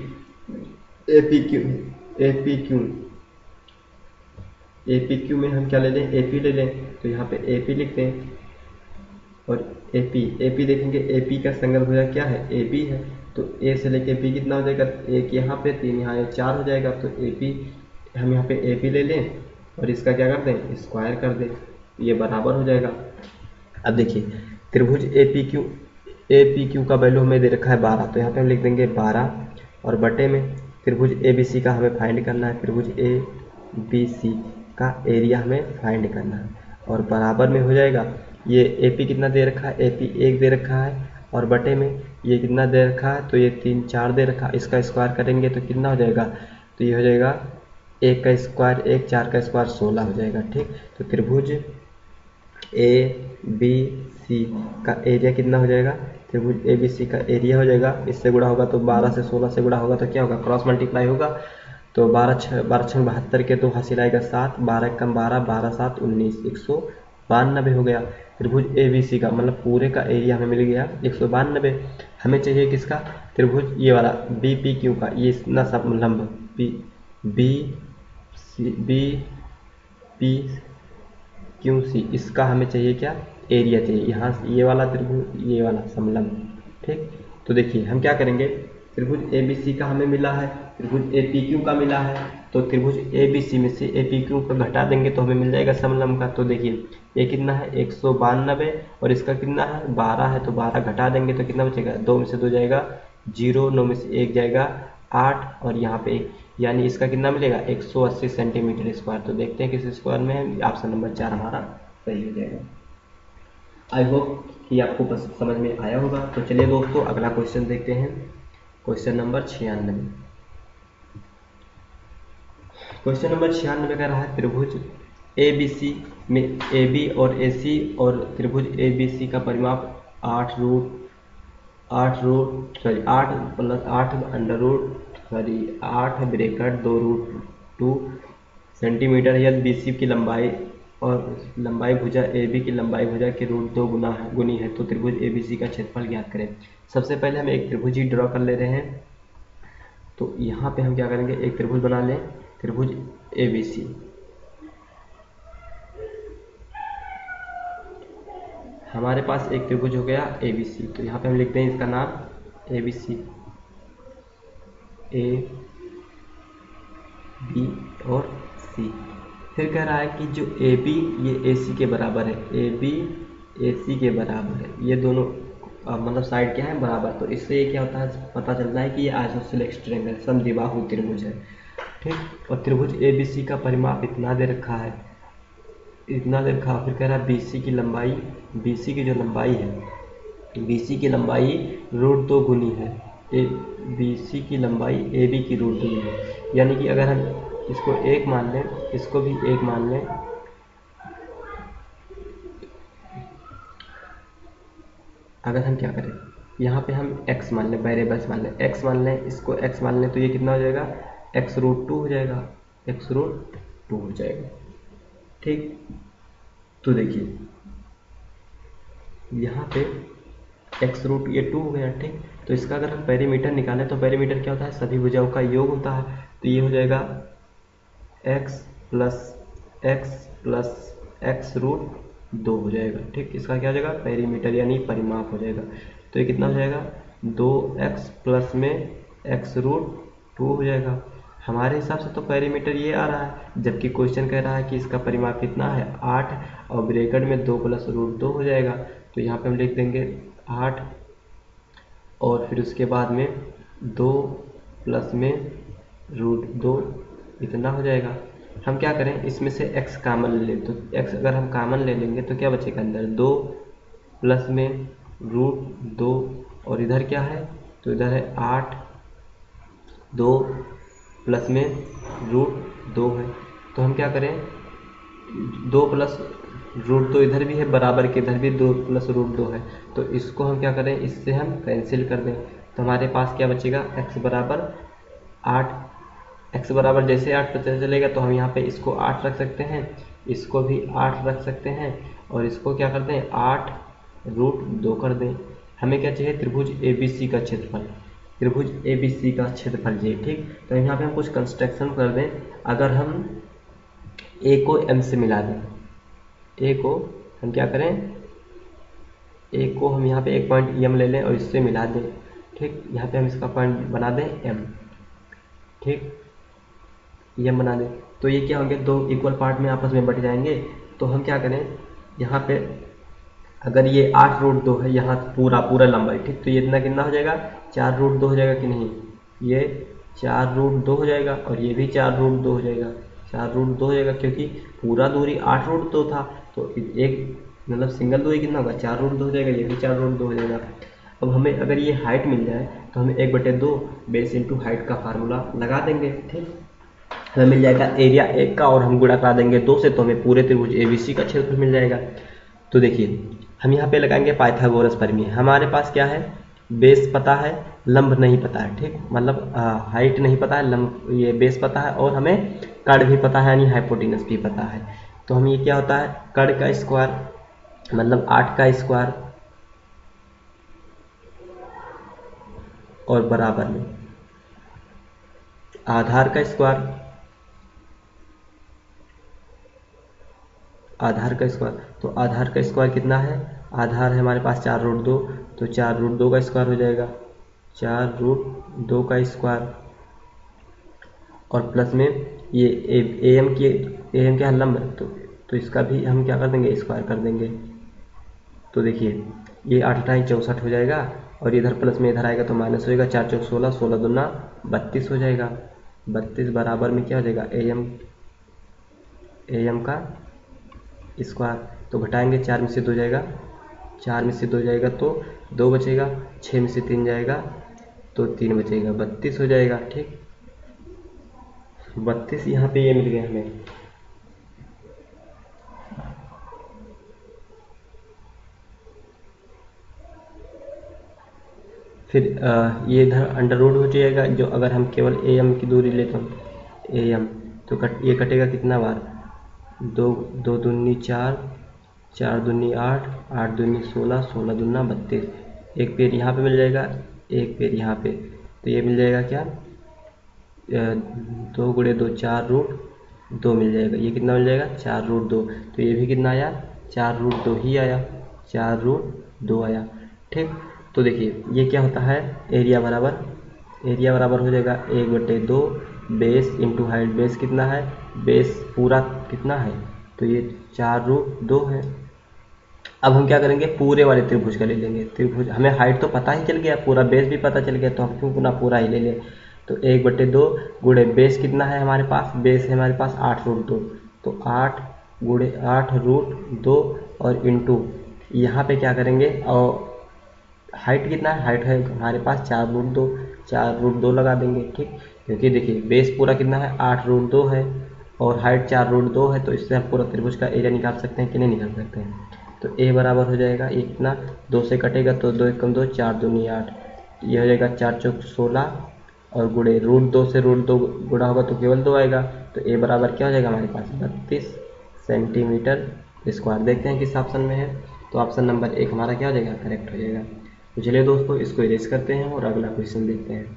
क्यू में हम क्या ले लें, ए पी ले लें, तो यहाँ पे ए पी लिखते हैं। और ए पी देखेंगे, ए पी का संगत भुजा क्या है, ए बी है। तो ए से लेके पी कितना हो जाएगा, एक यहाँ पे, तीन यहाँ, 4 हो जाएगा। तो ए पी हम यहाँ पे ए पी ले लें और इसका क्या कर दें, स्क्वायर कर दें, ये बराबर हो जाएगा। अब देखिए त्रिभुज ए पी क्यू का वैल्यू हमें दे रखा है 12, तो यहाँ पे हम लिख देंगे 12 और बटे में त्रिभुज ए बी सी का हमें फाइंड करना है। त्रिभुज ए बी सी का एरिया हमें फाइंड करना है और बराबर में हो जाएगा, ये ए पी कितना दे रखा है, ए पी 1 दे रखा है और बटे में ये कितना दे रखा है, तो ये 3 4 दे रखा है। इसका स्क्वायर करेंगे तो कितना हो जाएगा, तो ये हो जाएगा 1 का स्क्वायर 1, 4 का स्क्वायर 16 हो जाएगा। ठीक, तो त्रिभुज ए बी सी का एरिया कितना हो जाएगा, त्रिभुज ए बी सी का एरिया हो जाएगा, इससे गुणा होगा तो 12 से 16 से गुणा होगा तो क्या होगा, क्रॉस मल्टीप्लाई होगा। तो 12 6 72 के 2 हासिल आएगा 7, 12 कम 12, 12 7 19, 192 हो गया। त्रिभुज ए बी सी का मतलब पूरे का एरिया हमें मिल गया 192। हमें चाहिए किसका, त्रिभुज ये वाला बी पी क्यू का, ये इतना सब लंब बी पी क्यू सी, इसका हमें चाहिए क्या, एरिया चाहिए। यहाँ ये वाला त्रिभुज ये वाला समलंब। ठीक, तो देखिए हम क्या करेंगे, त्रिभुज ए बी सी का हमें मिला है, त्रिभुज ए पी क्यू का मिला है, तो त्रिभुज ए बी सी में से ए पी क्यू का घटा देंगे तो हमें मिल जाएगा समलंब का। तो देखिए ये कितना है 192 और इसका कितना है 12 है, तो 12 घटा देंगे तो कितना बचेगा, 2 में से 2 जाएगा 0, 9 में से 1 जाएगा 8 और यहाँ पे 1, यानी इसका कितना मिलेगा 180 सेंटीमीटर स्क्वायर। तो देखते हैं किस स्क्वायर में है, ऑप्शन नंबर 4 हमारा सही हो जाएगा। आई होप कि आपको बस समझ में आया होगा। तो चलिए दोस्तों अगला क्वेश्चन देखते हैं, क्वेश्चन नंबर 96। क्वेश्चन नंबर 96 कह रहा है त्रिभुज ए बी सी में ए बी और ए सी और त्रिभुज ए बी सी का परिमाप 8 ब्रैकेट 2 सेंटीमीटर यदि बी सी की लंबाई और लंबाई भुजा ए बी की लंबाई भुजा के √2 गुनी है तो त्रिभुज ए बी सी का क्षेत्रफल ज्ञात करें। सबसे पहले हम एक त्रिभुज ही ड्रॉ कर ले रहे हैं। तो यहाँ पे हम क्या करेंगे, एक त्रिभुज बना लें, त्रिभुज ए बी सी। हमारे पास एक त्रिभुज हो गया ए बी सी, तो यहाँ पे हम लिखते हैं इसका नाम ए बी सी, ए बी और सी। फिर कह रहा है कि जो ए बी ये ए सी के बराबर है, ए बी ए सी के बराबर है, ये दोनों मतलब साइड क्या है बराबर। तो इससे ये क्या होता है, पता चलता है कि ये आइसोसेलेस ट्रायंगल समद्विबाहु त्रिभुज है। ठीक, और त्रिभुज ए बी सी का परिमाप इतना दे रखा है, इतना दे रखा। फिर कह रहा है बी सी की लंबाई, बी सी की जो लंबाई है, बी सी की लंबाई √2 गुनी है, बी सी की लंबाई ए बी की √2 गुनी है। यानी कि अगर हम इसको 1 मान लें, इसको भी 1 मान लें, अगर हम क्या करें, यहाँ पे हम x मान लें, वेरिएबल्स मान लें, x मान लें, इसको x मान लें, तो ये कितना हो जाएगा, x√2 हो जाएगा, x√2 हो जाएगा। ठीक, तो देखिए यहाँ पे x√2 हो गया। ठीक, तो इसका अगर हम पेरीमीटर निकालें तो पेरीमीटर क्या होता है, सभी भुजाओं का योग होता है। तो ये हो जाएगा x प्लस x√2 हो जाएगा। ठीक, इसका क्या हो जाएगा, पेरीमीटर यानी परिमाप हो जाएगा। तो ये कितना हो जाएगा, 2x प्लस में x√2 हो जाएगा। हमारे हिसाब से तो पेरीमीटर ये आ रहा है, जबकि क्वेश्चन कह रहा है कि इसका परिमाप कितना है, 8, और ब्रैकेट में 2 प्लस √2 हो जाएगा। तो यहाँ पे हम लिख देंगे 8, और फिर उसके बाद में 2 प्लस में √2, इतना हो जाएगा। हम क्या करें, इसमें से x कॉमन ले लें, तो x अगर हम कॉमन ले लेंगे तो क्या बचेगा अंदर, 2 प्लस में √2, और इधर क्या है, तो इधर है 8, 2 प्लस में √2 है। तो हम क्या करें, 2 प्लस √2 इधर भी है बराबर के, इधर भी 2 प्लस √2 है, तो इसको हम क्या करें, इससे हम कैंसिल कर दें। तो हमारे पास क्या बचेगा, x बराबर 8, x बराबर जैसे 8 पता चलेगा तो हम यहाँ पे इसको 8 रख सकते हैं, इसको भी 8 रख सकते हैं, और इसको क्या करते हैं, 8√2 कर दें। हमें क्या चाहिए, त्रिभुज ABC का क्षेत्रफल, त्रिभुज ABC का क्षेत्रफल चाहिए। ठीक, तो यहाँ पे हम कुछ कंस्ट्रक्शन कर दें। अगर हम A को M से मिला दें, A को हम क्या करें, A को हम यहाँ पे एक पॉइंट M ले लें और इससे मिला दें। ठीक, यहाँ पे हम इसका पॉइंट बना दें M। ठीक, M बना दें, तो ये क्या होंगे, दो इक्वल पार्ट में आपस में बट जाएंगे। तो हम क्या करें, यहाँ पे अगर ये 8√2 है, यहाँ पूरा पूरा लंबाई, ठीक, तो ये इतना कितना हो जाएगा, 4√2 हो जाएगा कि नहीं, ये 4√2 हो जाएगा, और ये भी 4√2 हो जाएगा, 4√2 हो जाएगा, क्योंकि पूरा दूरी 8√2 था। तो एक मतलब सिंगल दूरी कितना होगा, 4√2 हो जाएगा, ये भी 4√2 हो जाएगा। अब हमें अगर ये हाइट मिल जाए तो हमें 1/2 बेस इंटू हाइट का फार्मूला लगा देंगे। ठीक, हमें मिल जाएगा एरिया 1 का, और हम गुणा करा देंगे 2 से, तो हमें पूरे त्रिभुज ABC का क्षेत्रफल मिल जाएगा। तो देखिए हम यहाँ पे लगाएंगे पाइथागोरस प्रमेय। हमारे पास क्या है, बेस पता है, लंब नहीं पता है। ठीक, मतलब हाइट नहीं पता है, लंब ये बेस पता है, और हमें कर्ण भी पता है, यानी हाइपोटेनस भी पता है। तो हम ये क्या होता है, कर्ण का स्क्वायर मतलब 8 का स्क्वायर, और बराबर में आधार का स्क्वायर, आधार का स्क्वायर। तो आधार का स्क्वायर कितना है, आधार है हमारे पास 4√2, तो 4√2 का स्क्वायर हो जाएगा, 4√2 का स्क्वायर, और प्लस में ये AM क्या है, लंब है, तो इसका भी हम क्या कर देंगे, स्क्वायर कर देंगे। तो देखिए ये 8 × 64 हो जाएगा, और इधर प्लस में इधर आएगा तो माइनस हो जाएगा, 4 × 4 = 16, 16 दूना 32 हो जाएगा, 32 बराबर में क्या हो जाएगा, AM का स्क्वायर। तो घटाएंगे, 4 में से 2 जाएगा, 4 में से 2 जाएगा तो 2 बचेगा, 6 में से 3 जाएगा तो 3 बचेगा, 32 हो जाएगा। ठीक, 32 यहाँ पे ये मिल गया हमें। फिर ये इधर अंडर रूट हो जाएगा, जो अगर हम केवल AM की दूरी ले तो AM, तो ये कटेगा कितना बार, 2 2 दूनी 4, 4 दूनी 8, 8 दूनी 16, 16 दूना 32, एक पेड़ यहाँ पे मिल जाएगा, एक पेड़ यहाँ पे, तो ये मिल जाएगा क्या, 2 × 2 4√2 मिल जाएगा। ये कितना मिल जाएगा, 4√2। तो ये भी कितना आया, 4√2 ही आया, 4√2 आया। ठीक, तो देखिए ये क्या होता है, एरिया बराबर हो जाएगा 1/2 बेस इंटू हाइट। बेस कितना है, बेस पूरा कितना है, तो ये 4√2 है। अब हम क्या करेंगे, पूरे वाले त्रिभुज का ले लेंगे। त्रिभुज हमें हाइट तो पता ही चल गया, पूरा बेस भी पता चल गया, तो हम क्यों ना पूरा ही ले लें। तो 1/2 गुणे बेस कितना है हमारे पास, बेस है हमारे पास 8√2, तो 8 × 8√2 और इंटू यहाँ पे क्या करेंगे, और हाइट कितना है, हाइट है हमारे पास 4√2, 4√2 लगा देंगे। ठीक, क्योंकि देखिए बेस पूरा कितना है, 8√2 है, और हाइट 4√2 है, तो इससे हम पूरा त्रिभुज का एरिया निकाल सकते हैं कि नहीं निकाल सकते हैं। तो a बराबर हो जाएगा इतना, 2 से कटेगा तो 2 एकम 2, 4 दूनी 8, ये हो जाएगा 4 चौक 16 और गुणे √2 से √2 गुणा होगा तो केवल 2 आएगा। तो a बराबर क्या हो जाएगा हमारे पास 32 सेंटीमीटर स्क्वायर। देखते हैं किस ऑप्शन में है, तो ऑप्शन नंबर 1 हमारा क्या हो जाएगा, करेक्ट हो जाएगा। तो चलिए दोस्तों इसको इरेज करते हैं और अगला क्वेश्चन देखते हैं।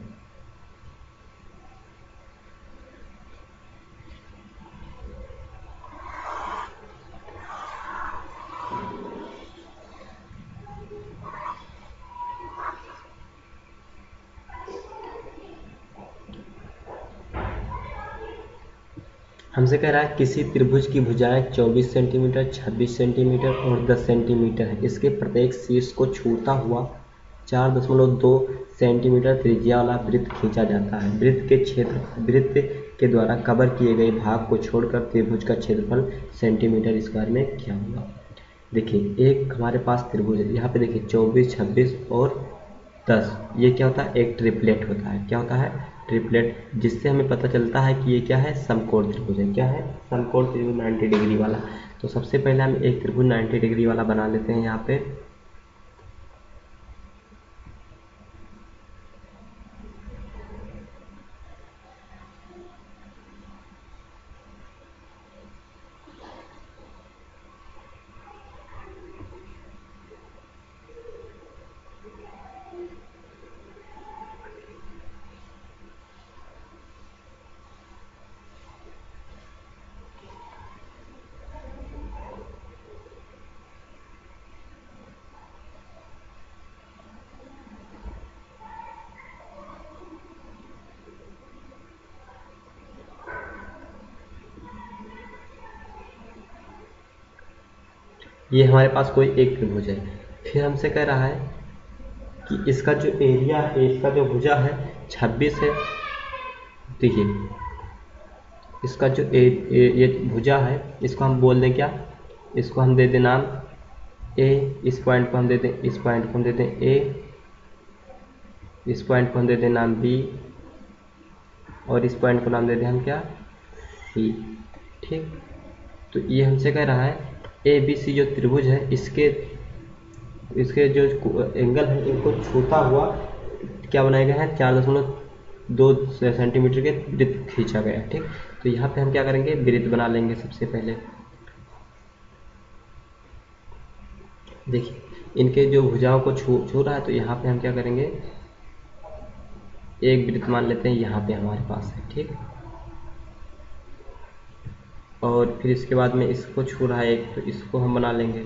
हमसे कह रहा है किसी त्रिभुज की भुजाएं 24 सेंटीमीटर, 26 सेंटीमीटर और 10 सेंटीमीटर है। इसके प्रत्येक शीर्ष को छूता हुआ 4.2 सेंटीमीटर त्रिज्या वाला वृत्त खींचा जाता है। वृत्त के द्वारा कवर किए गए भाग को छोड़कर त्रिभुज का क्षेत्रफल सेंटीमीटर स्क्वायर में क्या होगा। देखिए एक हमारे पास त्रिभुज है, यहाँ पे देखिए 24, 26 और 10, ये क्या होता है, एक ट्रिपलेट होता है। क्या होता है, ट्रिपलेट, जिससे हमें पता चलता है कि ये क्या है, समकोण त्रिभुज है। क्या है, समकोण त्रिभुज 90 डिग्री वाला। तो सबसे पहले हम एक त्रिभुज 90 डिग्री वाला बना लेते हैं यहाँ पे। ये हमारे पास कोई एक त्रिभुज है। फिर हमसे कह रहा है कि इसका जो एरिया है, इसका जो भुजा है 26 है। देखिए इसका जो ये भुजा है, इसको हम बोल दें क्या, इसको हम दे दें नाम a, इस पॉइंट को हम दे दें, इस पॉइंट को हम दे दें a, इस पॉइंट को हम दे दें नाम b और इस पॉइंट को नाम दे दें हम क्या, c। ठीक, तो ये हमसे कह रहा है ए बी सी जो त्रिभुज है, इसके जो एंगल है इनको छूता हुआ क्या बनाया गया है, 4.2 सेंटीमीटर के वृत्त खींचा गया है। ठीक, तो यहाँ पे हम क्या करेंगे, वृत्त बना लेंगे सबसे पहले। देखिए इनके जो भुजाओं को छू रहा है, तो यहाँ पे हम क्या करेंगे, एक वृत्त मान लेते हैं यहाँ पे हमारे पास है। ठीक, और फिर इसके बाद में इसको छू रहा है एक, तो इसको हम बना लेंगे।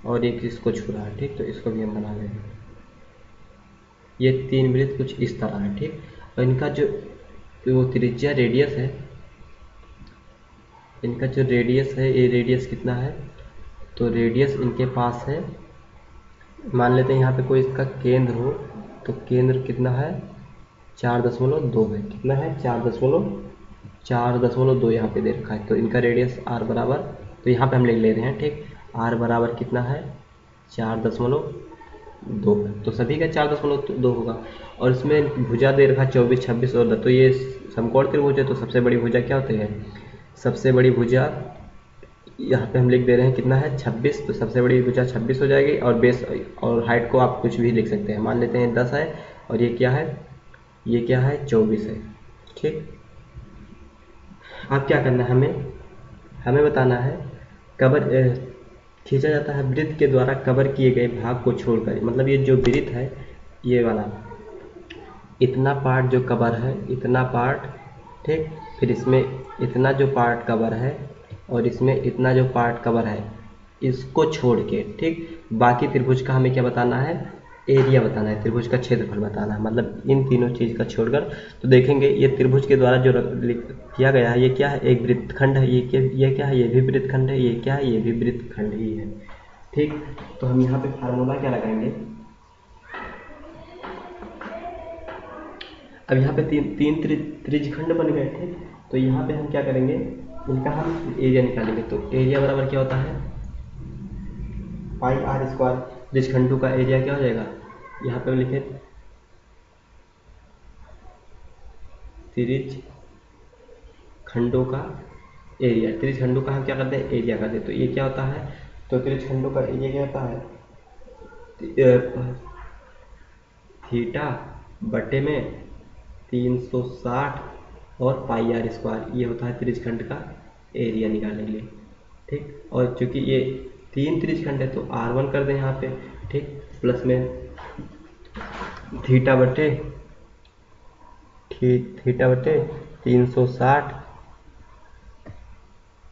और एक इसको छू रहा है। ठीक, तो इसको भी हम बना लेंगे। ये 3 वृत्त कुछ इस तरह है। ठीक, और इनका जो वो त्रिज्या रेडियस है, इनका जो रेडियस है, ये रेडियस कितना है, तो रेडियस इनके पास है, मान लेते हैं यहाँ पे कोई इसका केंद्र हो, तो केंद्र कितना है, 4.2 है। कितना है, 4.2 यहाँ पे दे रखा है। तो इनका रेडियस r बराबर, तो यहाँ पे हम लिख ले रहे हैं। ठीक, r बराबर कितना है, 4.2 है। तो सभी का 4.2 होगा। और इसमें भुजा दे रखा 24, 26 और 10, तो ये समकोण त्रिभुज है। तो सबसे बड़ी भुजा क्या होती है, सबसे बड़ी भुजा यहाँ पे हम लिख दे रहे हैं कितना है, 26। तो सबसे बड़ी भुजा 26 हो जाएगी। और बेस और हाइट को आप कुछ भी लिख सकते हैं, मान लेते हैं 10 है, और ये क्या है, ये क्या है, 24 है। ठीक, अब क्या करना है, हमें बताना है कवर खींचा जाता है वृत्त के द्वारा कवर किए गए भाग को छोड़कर। मतलब ये जो वृत्त है, ये वाला इतना पार्ट जो कवर है, इतना पार्ट, ठीक, फिर इसमें इतना जो पार्ट कवर है और इसमें इतना जो पार्ट कवर है, इसको छोड़ के, ठीक, बाकी त्रिभुज का हमें क्या बताना है, एरिया बताना है, त्रिभुज का क्षेत्रफल बताना है। मतलब इन तीनों चीज़ का छोड़कर। तो देखेंगे ये त्रिभुज के द्वारा जो किया गया है, ये क्या है, एक वृत्तखंड है। ये क्या है, ये भी वृत्तखंड है। ये क्या है, ये भी वृत्तखंड ही है। ठीक, तो हम यहाँ पे फार्मूला क्या लगाएंगे, अब यहाँ पे तीन त्रिज्यखंड बन गए थे। तो यहाँ पे हम क्या करेंगे, इनका हम एरिया निकालेंगे। तो एरिया बराबर क्या होता है, पाई आर स्क्वायर। त्रिज्यखंडों का एरिया क्या हो जाएगा, यहाँ पे लिखे खंडों का एरिया, त्रिज खंडों का हम क्या करते हैं, एरिया करते हैं। तो ये क्या होता है, तो त्रिज खंडों का एरिया क्या होता है, थीटा बटे में 360 और पाई आर स्क्वायर, ये होता है त्रिज खंड का एरिया निकालने के लिए। ठीक, और चूंकि ये 3 त्रिज खंड है तो R1 कर दें यहाँ पे। ठीक, प्लस में थीटा बटे 360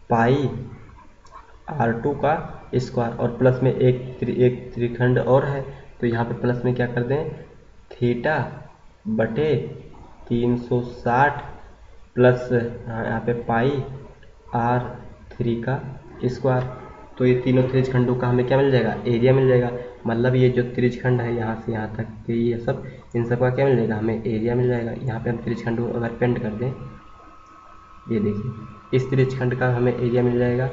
पाई R2 का स्क्वायर, और प्लस में एक त्रिखंड और है तो यहाँ पे प्लस में क्या कर दें, थीटा बटे 360 प्लस यहाँ पे पाई R3 का स्क्वायर। तो ये तीनों त्रिज खंडों का हमें क्या मिल जाएगा, एरिया मिल जाएगा। मतलब ये जो त्रिज खंड है यहाँ से यहाँ तक के, ये सब इन सब का क्या मिल जाएगा, हमें एरिया मिल जाएगा। यहाँ पे हम त्रिज खंडों अगर पेंट कर दें, ये देखिए इस त्रिज खंड का हमें एरिया मिल जाएगा,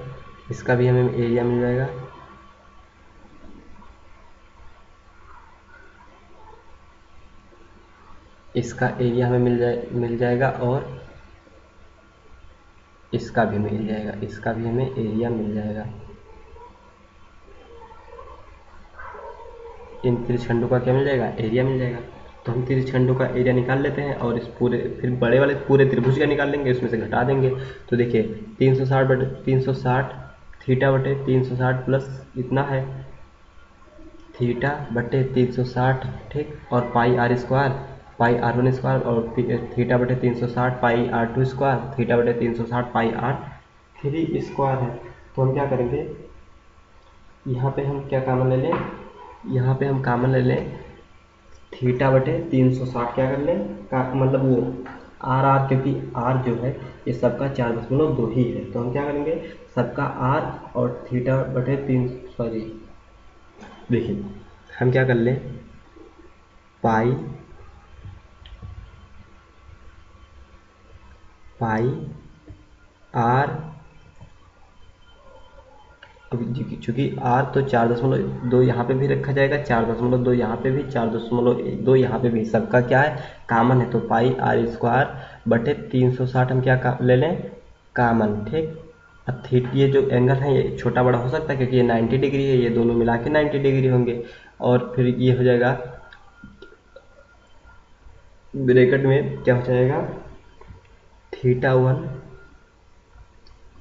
इसका भी हमें एरिया मिल जाएगा। इसका एरिया हमें मिल जाएगा और इसका भी मिल जाएगा, इसका भी हमें एरिया मिल जाएगा। इन त्रिज्यखंडों का क्या मिल जाएगा, एरिया मिल जाएगा। तो हम त्रिज्यखंडों का एरिया निकाल लेते हैं और इस पूरे फिर बड़े वाले पूरे त्रिभुज का निकाल लेंगे, उसमें से घटा देंगे। तो देखिए 360 बटे 360 थीटा बटे 360 प्लस इतना है थीटा बटे 360, ठीक, और pi r square, pi R1 square, और थीटा बटे 360 पाई R2 स्क्वायर, थीटा बटे 360 पाई R3 स्क्वायर है। तो हम क्या करेंगे, यहाँ पे हम क्या कॉमन ले लें, यहाँ पे हम कॉमन ले लें थीटा बटे 360, क्या कर लें का मतलब वो आर, क्योंकि आर जो है ये सबका 4.2 ही है, तो हम क्या करेंगे सबका आर और थीटा बटे 3, सॉरी देखिए हम क्या कर लें पाई आर, चूँकि आर तो 4.2 यहाँ पे भी रखा जाएगा, 4.2 यहाँ पे भी, 4.2 यहाँ पे भी, सबका क्या है कामन है। तो पाई आर स्क्वायर बटे 360 हम क्या ले लें कामन, ठीक। अब ये जो एंगल है ये छोटा बड़ा हो सकता है क्योंकि ये 90 डिग्री है, ये दोनों मिला के 90 डिग्री होंगे। और फिर ये हो जाएगा ब्रैकेट में क्या हो जाएगा θ1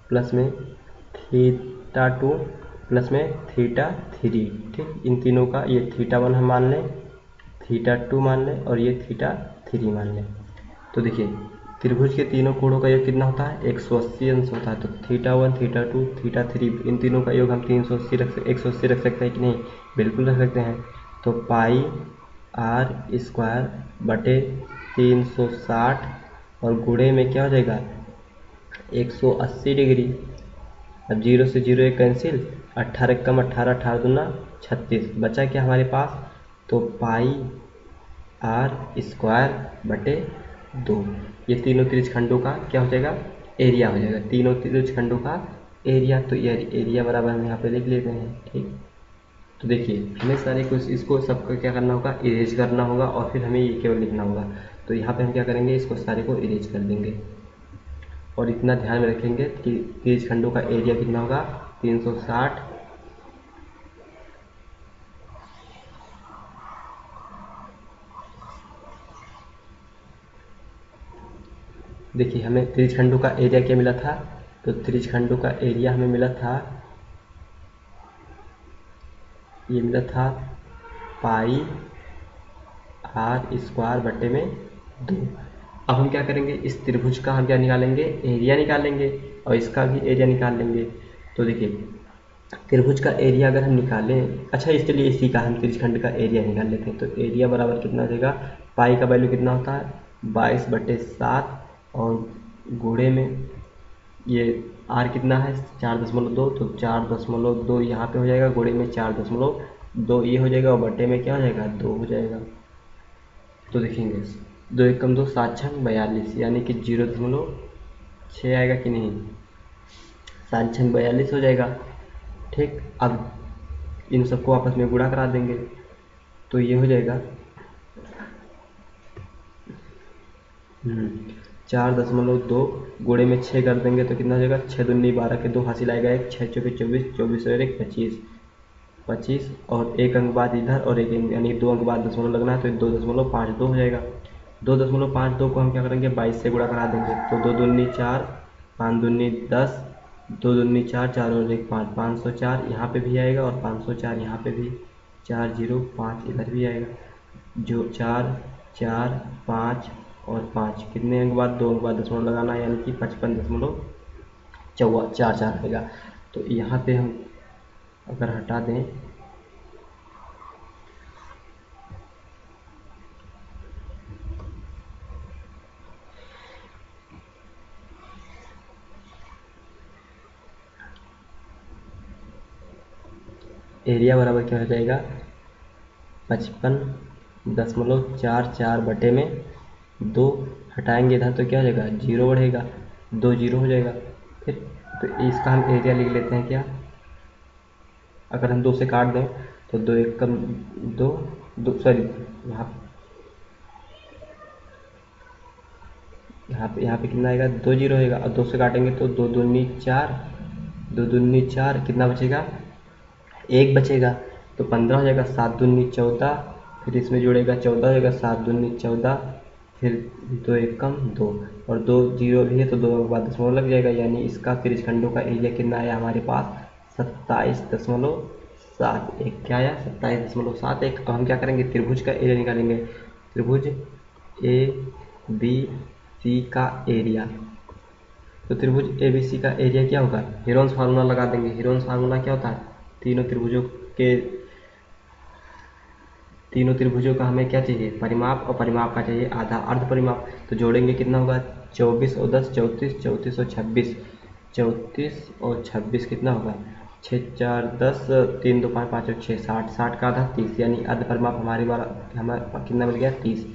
प्लस में θ2 प्लस में θ3, ठीक। इन तीनों का ये θ1 हम मान लें, θ2 मान लें और ये θ3 मान लें। तो देखिए त्रिभुज के तीनों कोणों का योग कितना होता है 180 अंश होता है। तो θ1 θ2 θ3 इन तीनों का योग हम 180 रख सकते हैं कि नहीं, बिल्कुल रख सकते हैं। तो पाई आर स्क्वायर बटे 360 और गुणे में क्या हो जाएगा 180 डिग्री। अब 0 से 0 एक कैंसिल, 18 कम 18, 18 दूना 36, बचा क्या हमारे पास, तो पाई आर स्क्वायर बटे 2, ये तीनों त्रिज्यखंडों का क्या हो जाएगा एरिया हो जाएगा, तीनों त्रिज्यखंडों का एरिया। तो ये एरिया बराबर हम यहाँ पे लिख लेते हैं, ठीक। तो देखिए हमें सारे कुछ इसको सबका क्या करना होगा, इरेज करना होगा और फिर हमें ये केवल लिखना होगा। तो यहाँ पे हम क्या करेंगे, इसको सारे को इरेज कर देंगे और इतना ध्यान में रखेंगे कि त्रिज्यखंडों का एरिया कितना होगा 360 देखिए हमें त्रिज्यखंडों का एरिया क्या मिला था, तो त्रिज्यखंडों का एरिया हमें मिला था, ये मिला था पाई आर स्क्वायर बटे में 2। अब हम क्या करेंगे, इस त्रिभुज का हम क्या निकालेंगे, एरिया निकालेंगे और इसका भी एरिया निकाल लेंगे। तो देखिए त्रिभुज का एरिया अगर हम निकालें, अच्छा इसके लिए इसी का हम त्रिज्यखंड का एरिया निकाल लेते हैं। तो एरिया बराबर कितना हो जाएगा, पाई का वैल्यू कितना होता है 22/7 और गुणे में ये आर कितना है 4.2, तो 4.2 यहाँ पे हो जाएगा, गुणे में 4.2 ये हो जाएगा और बटे में क्या हो जाएगा 2 हो जाएगा। तो देखेंगे 2 एकम 2 7 छंग 42, यानी कि 0.6 आएगा कि नहीं, 7 छंग 42 हो जाएगा, ठीक। अब इन सबको आपस में गुणा करा देंगे तो ये हो जाएगा 4.2 गुणे में 6 कर देंगे तो कितना हो जाएगा, 6 दूनी 12 के 2 हासिल आएगा, एक 6 चौबीस 24, 24 और एक 25, 25 और एक अंक बाद इधर और एक यानी 2 अंक बाद दशमलव लगना है, तो 2.52 हो जाएगा। 2.52 को हम क्या करेंगे, 22 से गुणा करा देंगे, तो 2 दूनी 4, 5 दूनी 10, 2 दूनी 4, 4 और एक 5, 504 यहाँ पे भी आएगा और 504 यहाँ पे भी, 405 इधर भी आएगा, जो 4, 4, 5 और 5 कितने अंक बाद, 2 अंक बाद दशमलव लगाना है, यानी कि 55.44 आएगा। तो यहाँ पे हम अगर हटा दें एरिया बराबर क्या हो जाएगा, 55.44 बटे में 2 हटाएंगे इधर तो क्या हो जाएगा, 0 बढ़ेगा, 2 0 हो जाएगा। फिर तो इसका हम एरिया लिख लेते हैं क्या, अगर हम 2 से काट दें तो 2 एक कम 2, 2 सॉरी यहाँ पे कितना आएगा, 2 0 होएगा और 2 से काटेंगे तो 2 दूनी 4, 2 दूनी 4 कितना बचेगा, 1 बचेगा, तो 15 हो जाएगा, 7 दूनी 14, फिर इसमें जुड़ेगा 14 हो जाएगा, 7 दूनी 14, फिर 2 एक कम 2 और 2 0 भी है तो 2 के बाद दशमलव लग जाएगा, यानी इसका त्रिज्यखंडों का एरिया कितना आया हमारे पास, 27.71। क्या आया, 27.71। अब हम क्या करेंगे, त्रिभुज का एरिया निकालेंगे, त्रिभुज ए बी सी का एरिया, तो त्रिभुज ए बी सी का एरिया क्या होगा, हीरोन्स फार्मूला लगा देंगे। हीरोन्स फार्मूला क्या होता है, तीनों त्रिभुजों का हमें क्या चाहिए, परिमाप, और परिमाप का चाहिए आधा, अर्ध परिमाप, तो जोड़ेंगे कितना होगा, 24 और 10 34, 34 और 26, 34 और 26 कितना होगा, 6 4 10, 3 2 5 5 और 6 60, 60 का आधा 30, यानी अर्ध परिमाप हमारे द्वारा हमें कितना मिल गया, 30।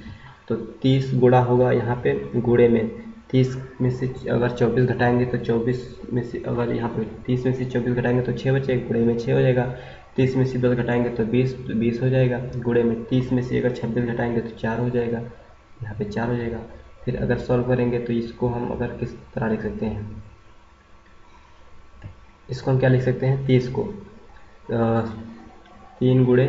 तो 30 गुणा होगा यहाँ पे गुणे में, 30 में से अगर 24 घटाएंगे तो 24 में से अगर यहाँ पे 30 में से 24 घटाएंगे तो 6 बचेगा, गुणे में 6 हो जाएगा, 30 में से 10 घटाएंगे तो 20 हो जाएगा, गुणे में 30 में से अगर 26 घटाएंगे तो 4 हो जाएगा, यहाँ पे 4 हो जाएगा। फिर अगर सॉल्व करेंगे तो इसको हम अगर किस तरह लिख सकते हैं, इसको हम क्या लिख सकते हैं, 30 को 3 गुणे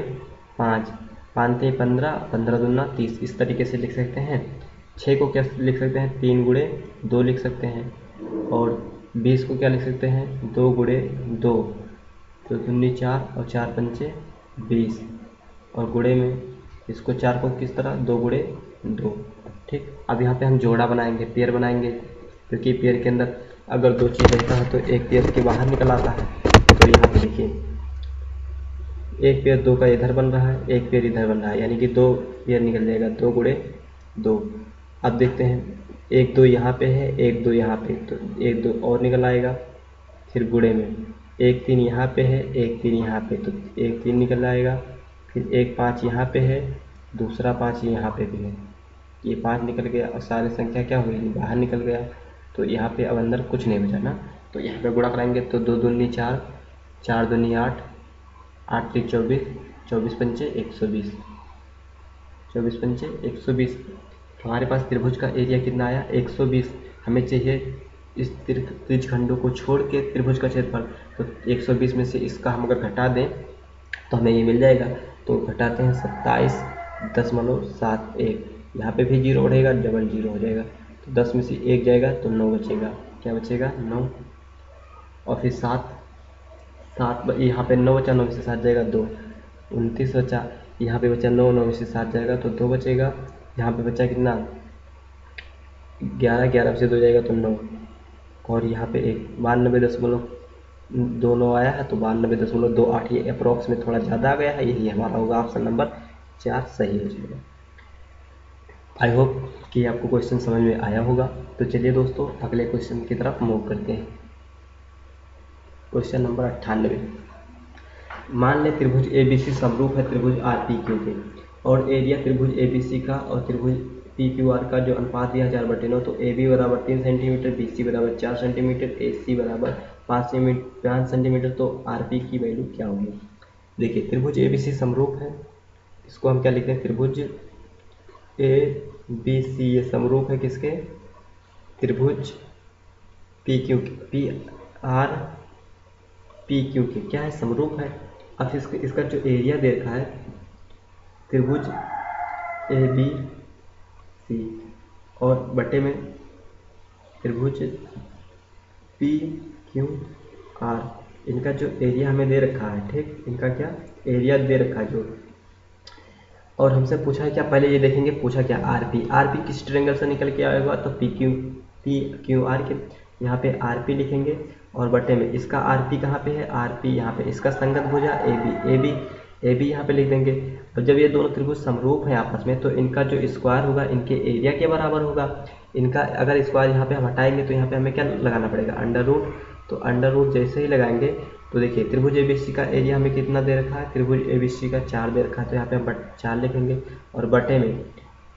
5, 5 × 15, 15 दूना 30, इस तरीके से लिख सकते हैं। 6 को क्या लिख सकते हैं, 3 गुणे 2 लिख सकते हैं, और 20 को क्या लिख सकते हैं, 2 गुणे 2, तो 2 4 और 4 पंचे 20, और गुणे में इसको 4 को किस तरह, 2 गुणे 2। ठीक, अब यहाँ पे हम जोड़ा बनाएंगे, पेयर बनाएंगे, क्योंकि पेयर के अंदर अगर 2 चीज़ रहता है तो एक पेयर के बाहर निकल आता है। तो यहाँ पे देखिए एक पेयर 2 का इधर बन रहा है, एक पेयर इधर बन रहा है, यानी कि 2 पेयर निकल जाएगा, 2 गुणे 2। अब देखते हैं, 1 2 यहाँ पे है, 1 2 यहाँ पे, तो 1 2 और निकल आएगा, फिर गुणे में 1 3 यहाँ पे है, 1 3 यहाँ पे, तो 1 3 निकल आएगा, फिर 1 5 यहाँ पे है, दूसरा 5 यहाँ पे भी है, ये 5 निकल गया और सारी संख्या क्या हुई, बाहर निकल गया, तो यहाँ पे अब अंदर कुछ नहीं बचा ना, तो यहाँ पे गुणा कराएंगे तो 2 दूनी 4, 4 दूनी 8, 8 3 24, 24 पंचे 120, 24 पंचे 120। हमारे पास त्रिभुज का एरिया कितना आया, 120। हमें चाहिए इस त्रिज्यखंडों को छोड़ के त्रिभुज का क्षेत्रफल, तो 120 में से इसका हम अगर घटा दें तो हमें ये मिल जाएगा, तो घटाते हैं 27.71, यहाँ पे भी 0 बढ़ेगा, डबल 0 हो जाएगा, तो 10 में से 1 जाएगा तो 9 बचेगा, क्या बचेगा 9, और फिर 7 यहाँ पे 9 बचा, 9 में से 7 जाएगा 2, 29 बचा, यहाँ पे बचा 9, 9 में से 7 जाएगा तो 2 बचेगा, यहाँ पे बचा कितना 11, 11 में से 2 जाएगा तो 9, और यहाँ पे 92.29 आया है, तो 92.28, ये अप्रॉक्स में थोड़ा ज़्यादा आ गया है, यही हमारा होगा ऑप्शन नंबर 4 सही हो जाएगा। आई होप कि आपको क्वेश्चन समझ में आया होगा। तो चलिए दोस्तों अगले क्वेश्चन की तरफ मूव करते हैं। क्वेश्चन नंबर 98, मान लें त्रिभुज ABC समरूप है त्रिभुज RPQ के, और एरिया त्रिभुज ABC का और त्रिभुज PQR का जो अनुपात दिया 4/9, तो AB बराबर 3 सेंटीमीटर, BC बराबर 4 सेंटीमीटर, AC बराबर 5 सेंटीमीटर, तो RP की वैल्यू क्या होगी। देखिए त्रिभुज ABC समरूप है, इसको हम क्या लिखते हैं, त्रिभुज ABC ये समरूप है किसके, त्रिभुज P Q P R P Q के क्या है, समरूप है। अब इसका जो एरिया दे रखा है त्रिभुज ए बी सी और बटे में त्रिभुज पी क्यू आर, इनका जो एरिया हमें दे रखा है, ठीक, इनका क्या एरिया दे रखा है जो, और हमसे पूछा है क्या, पहले ये देखेंगे पूछा क्या, आर पी किस ट्रायंगल से निकल के आएगा, तो पी क्यू आर के, यहाँ पे आर पी लिखेंगे और बटे में इसका आर पी कहाँ पे है, आर पी यहाँ पे, इसका संगत भुजा ए बी यहाँ पे लिख देंगे। और जब ये दोनों त्रिभुज समरूप हैं आपस में तो इनका जो स्क्वायर होगा इनके एरिया के बराबर होगा। इनका अगर स्क्वायर यहाँ पे हम हटाएंगे तो यहाँ पे हमें क्या लगाना पड़ेगा, अंडर रूट। तो अंडर रूट जैसे ही लगाएंगे तो देखिए त्रिभुज एबीसी का एरिया हमें कितना दे रखा है, त्रिभुज एबीसी का 4 दे रखा है, तो यहाँ पे हम 4 लिखेंगे और बटे में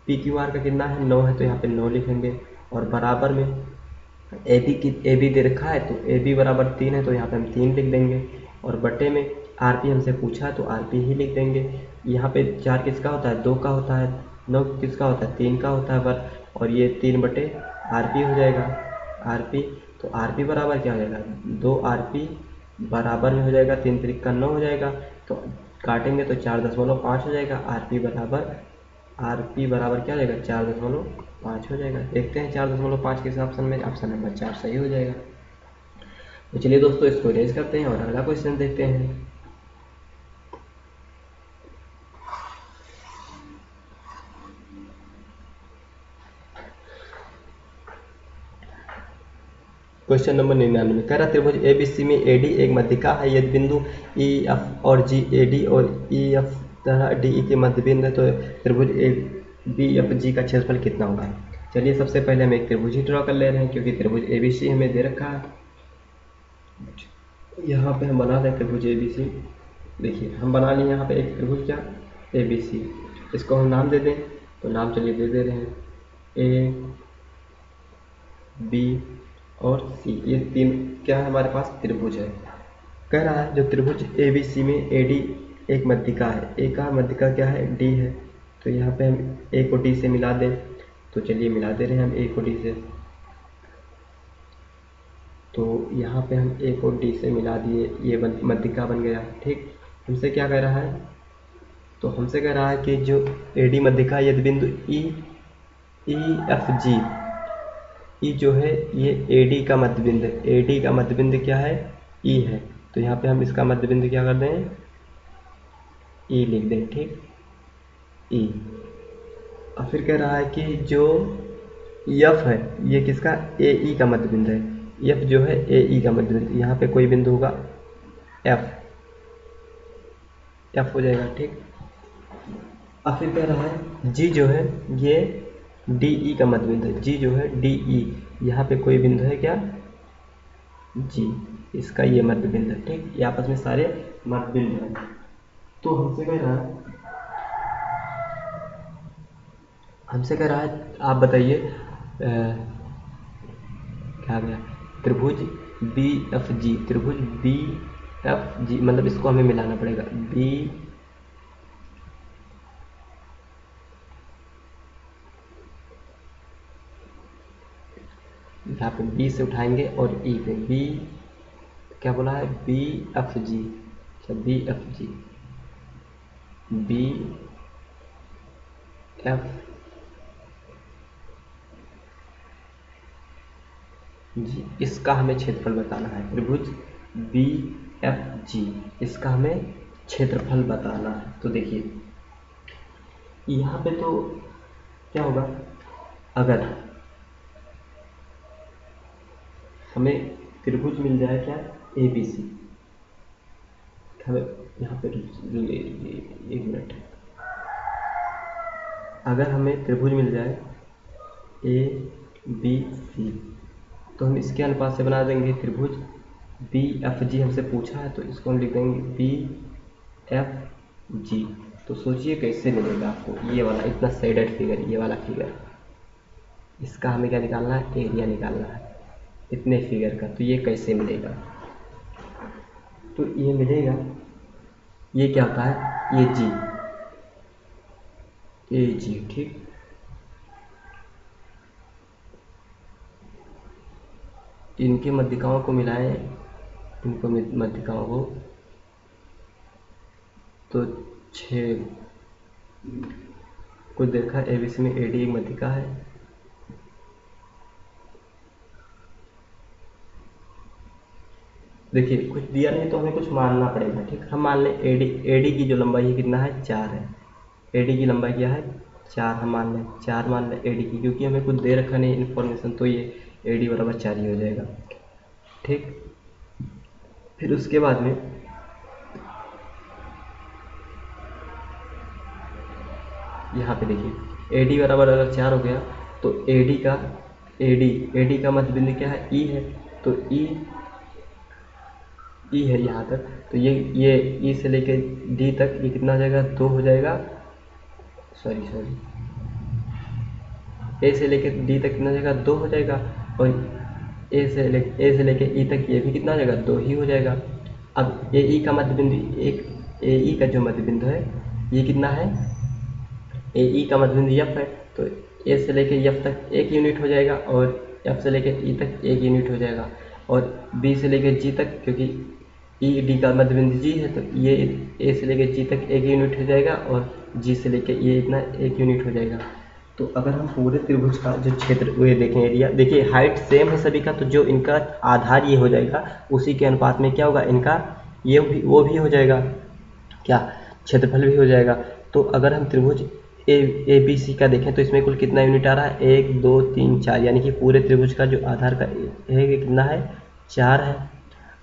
पी क्यू आर का कितना है 9 है, तो यहाँ पे 9 लिखेंगे और बराबर में ए बी दे रखा है, तो ए बी बराबर 3 है, तो यहाँ पे हम 3 लिख देंगे और बटे में आर पी हमसे पूछा तो आर पी ही लिख देंगे। यहाँ पे 4 किसका होता है, 2 का होता है, 9 किसका होता है, 3 का होता है पर, और ये 3 बटे आर पी हो जाएगा, आर पी। तो आर पी बराबर क्या हो जाएगा, 2 आर पी बराबर में हो जाएगा 3 त्रिक का 9 हो जाएगा, तो काटेंगे तो 4.5 हो जाएगा। आर पी बराबर क्या हो जाएगा, 4.5 हो जाएगा। देखते हैं 4.5 किस ऑप्शन में, ऑप्शन नंबर 4 सही हो जाएगा। तो चलिए दोस्तों इसको इरेज करते हैं और अगला क्वेश्चन देखते हैं। क्वेश्चन नंबर 99 कह रहा त्रिभुज एबीसी में एडी एक मध्यिका है, यदि बिंदु ई एफ और जी एडी और ई एफ तथा डी के मध्य बिंदु है तो त्रिभुज ए बी एफ जी का क्षेत्रफल कितना होगा। चलिए सबसे पहले हम एक त्रिभुज ही ड्रॉ कर ले रहे हैं क्योंकि त्रिभुज एबीसी हमें दे रखा है। यहाँ पे हम बना रहे हैं त्रिभुज एबीसी, देखिए हम बना लिए यहाँ पे एक त्रिभुज क्या एबीसी, इसको हम नाम दे दें, तो नाम चलिए दे रहे हैं ए बी और सी, ये 3 क्या है हमारे पास त्रिभुज है। कह रहा है जो त्रिभुज ए बी सी में ए डी एक मध्यिका है, ए का मध्यिका क्या है डी है, तो यहाँ पे हम ए को डी से मिला दें, तो चलिए मिला दे रहे हैं हम ए को डी से, तो यहाँ पे हम ए को डी से मिला दिए, ये मध्यिका बन गया, ठीक। हमसे क्या कह रहा है, तो हमसे कह रहा है कि जो ए डी मध्यिका यदि बिंदु ई एफ जी, ई जो है ये ए डी का मध्यबिंदु है, ए डी का मध्यबिंदु क्या है ई है, तो यहाँ पे हम इसका मध्यबिंदु क्या कर दें ई लिख दें, ठीक, ई। और फिर कह रहा है कि जो एफ है ये किसका ए ई का मध्यबिंदु है, एफ जो है ए ई का मध्यबिंदु, यहाँ पे कोई बिंदु होगा एफ हो जाएगा, ठीक। और फिर कह रहा है जी जो है ये डी ई का मध्यबिंदु है, जी जो है डी ई, यहाँ पे कोई बिंदु है क्या जी, इसका ये मध्यबिंदु है, ठीक, ये आपस में सारे मध्यबिंदु हैं। तो हमसे कह रहा है आप बताइए क्या गया त्रिभुज बी एफ जी, त्रिभुज बी एफ जी मतलब इसको हमें मिलाना पड़ेगा, बी यहाँ पे बी से उठाएंगे और ई पे, बी क्या बोला है बी एफ जी, अच्छा B F G, B F G, इसका हमें क्षेत्रफल बताना है, त्रिभुज बी एफ जी इसका हमें क्षेत्रफल बताना है। तो देखिए यहाँ पे तो क्या होगा, अगर हमें त्रिभुज मिल जाए क्या ए बी सी, हमें यहाँ पे एक मिनट, अगर हमें त्रिभुज मिल जाए ए बी सी तो हम इसके अनुपात से बना देंगे त्रिभुज बी एफ जी, हमसे पूछा है तो इसको हम लिख देंगे बी एफ जी। तो सोचिए कैसे मिलेगा आपको ये वाला इतना शेडेड फिगर, ये वाला फिगर, इसका हमें क्या निकालना है एरिया निकालना है इतने फिगर का, तो ये कैसे मिलेगा, तो ये मिलेगा, ये क्या होता है ये जी ए जी, ठीक, इनके मध्यिकाओं को मिलाएं, इनको मध्यिकाओं को, तो 6। कुछ देखा ABC में AD एक मध्यिका है। देखिए कुछ दिया नहीं तो हमें कुछ मानना पड़ेगा, ठीक। हम मान लें AD की जो लंबाई है कितना है, 4 है। AD की लंबाई क्या है, 4। हम मान लें 4, मान लें AD की, क्योंकि हमें कुछ दे रखा नहीं इन्फॉर्मेशन, तो ये AD बराबर 4 ही हो जाएगा, ठीक। फिर उसके बाद में यहाँ पे देखिए AD बराबर अगर 4 हो गया तो AD का मध्य बिंदु क्या है, E है। तो E है यहाँ तक, तो ये E से लेके D तक ये कितना हो जाएगा, 2 हो जाएगा। सॉरी A से लेके D तक कितना हो जाएगा, 2 हो जाएगा। और A से लेके E तक ये भी कितना हो जाएगा, 2 ही हो जाएगा। अब AE का मध्य बिंदु, AE का जो मध्य बिंदु है ये कितना है, AE का मध्य बिंदु F है। तो A से लेके F तक 1 यूनिट हो जाएगा, और F से लेके E तक 1 यूनिट हो जाएगा, और B से लेके G तक, क्योंकि ED का मध्य बिंदु G है, तो ये A से लेके G तक 1 यूनिट हो जाएगा, और G से लेके ये इतना 1 यूनिट हो जाएगा। तो अगर हम पूरे त्रिभुज का जो क्षेत्र ये देखें, एरिया देखिए, हाइट सेम है सभी का, तो जो इनका आधार ये हो जाएगा उसी के अनुपात में क्या होगा, इनका ये भी वो भी हो जाएगा, क्या, क्षेत्रफल भी हो जाएगा। तो अगर हम त्रिभुज ABC का देखें तो इसमें कुल कितना यूनिट आ रहा है, 1 2 3 4, यानी कि पूरे त्रिभुज का जो आधार का है ये कितना है, 4 है।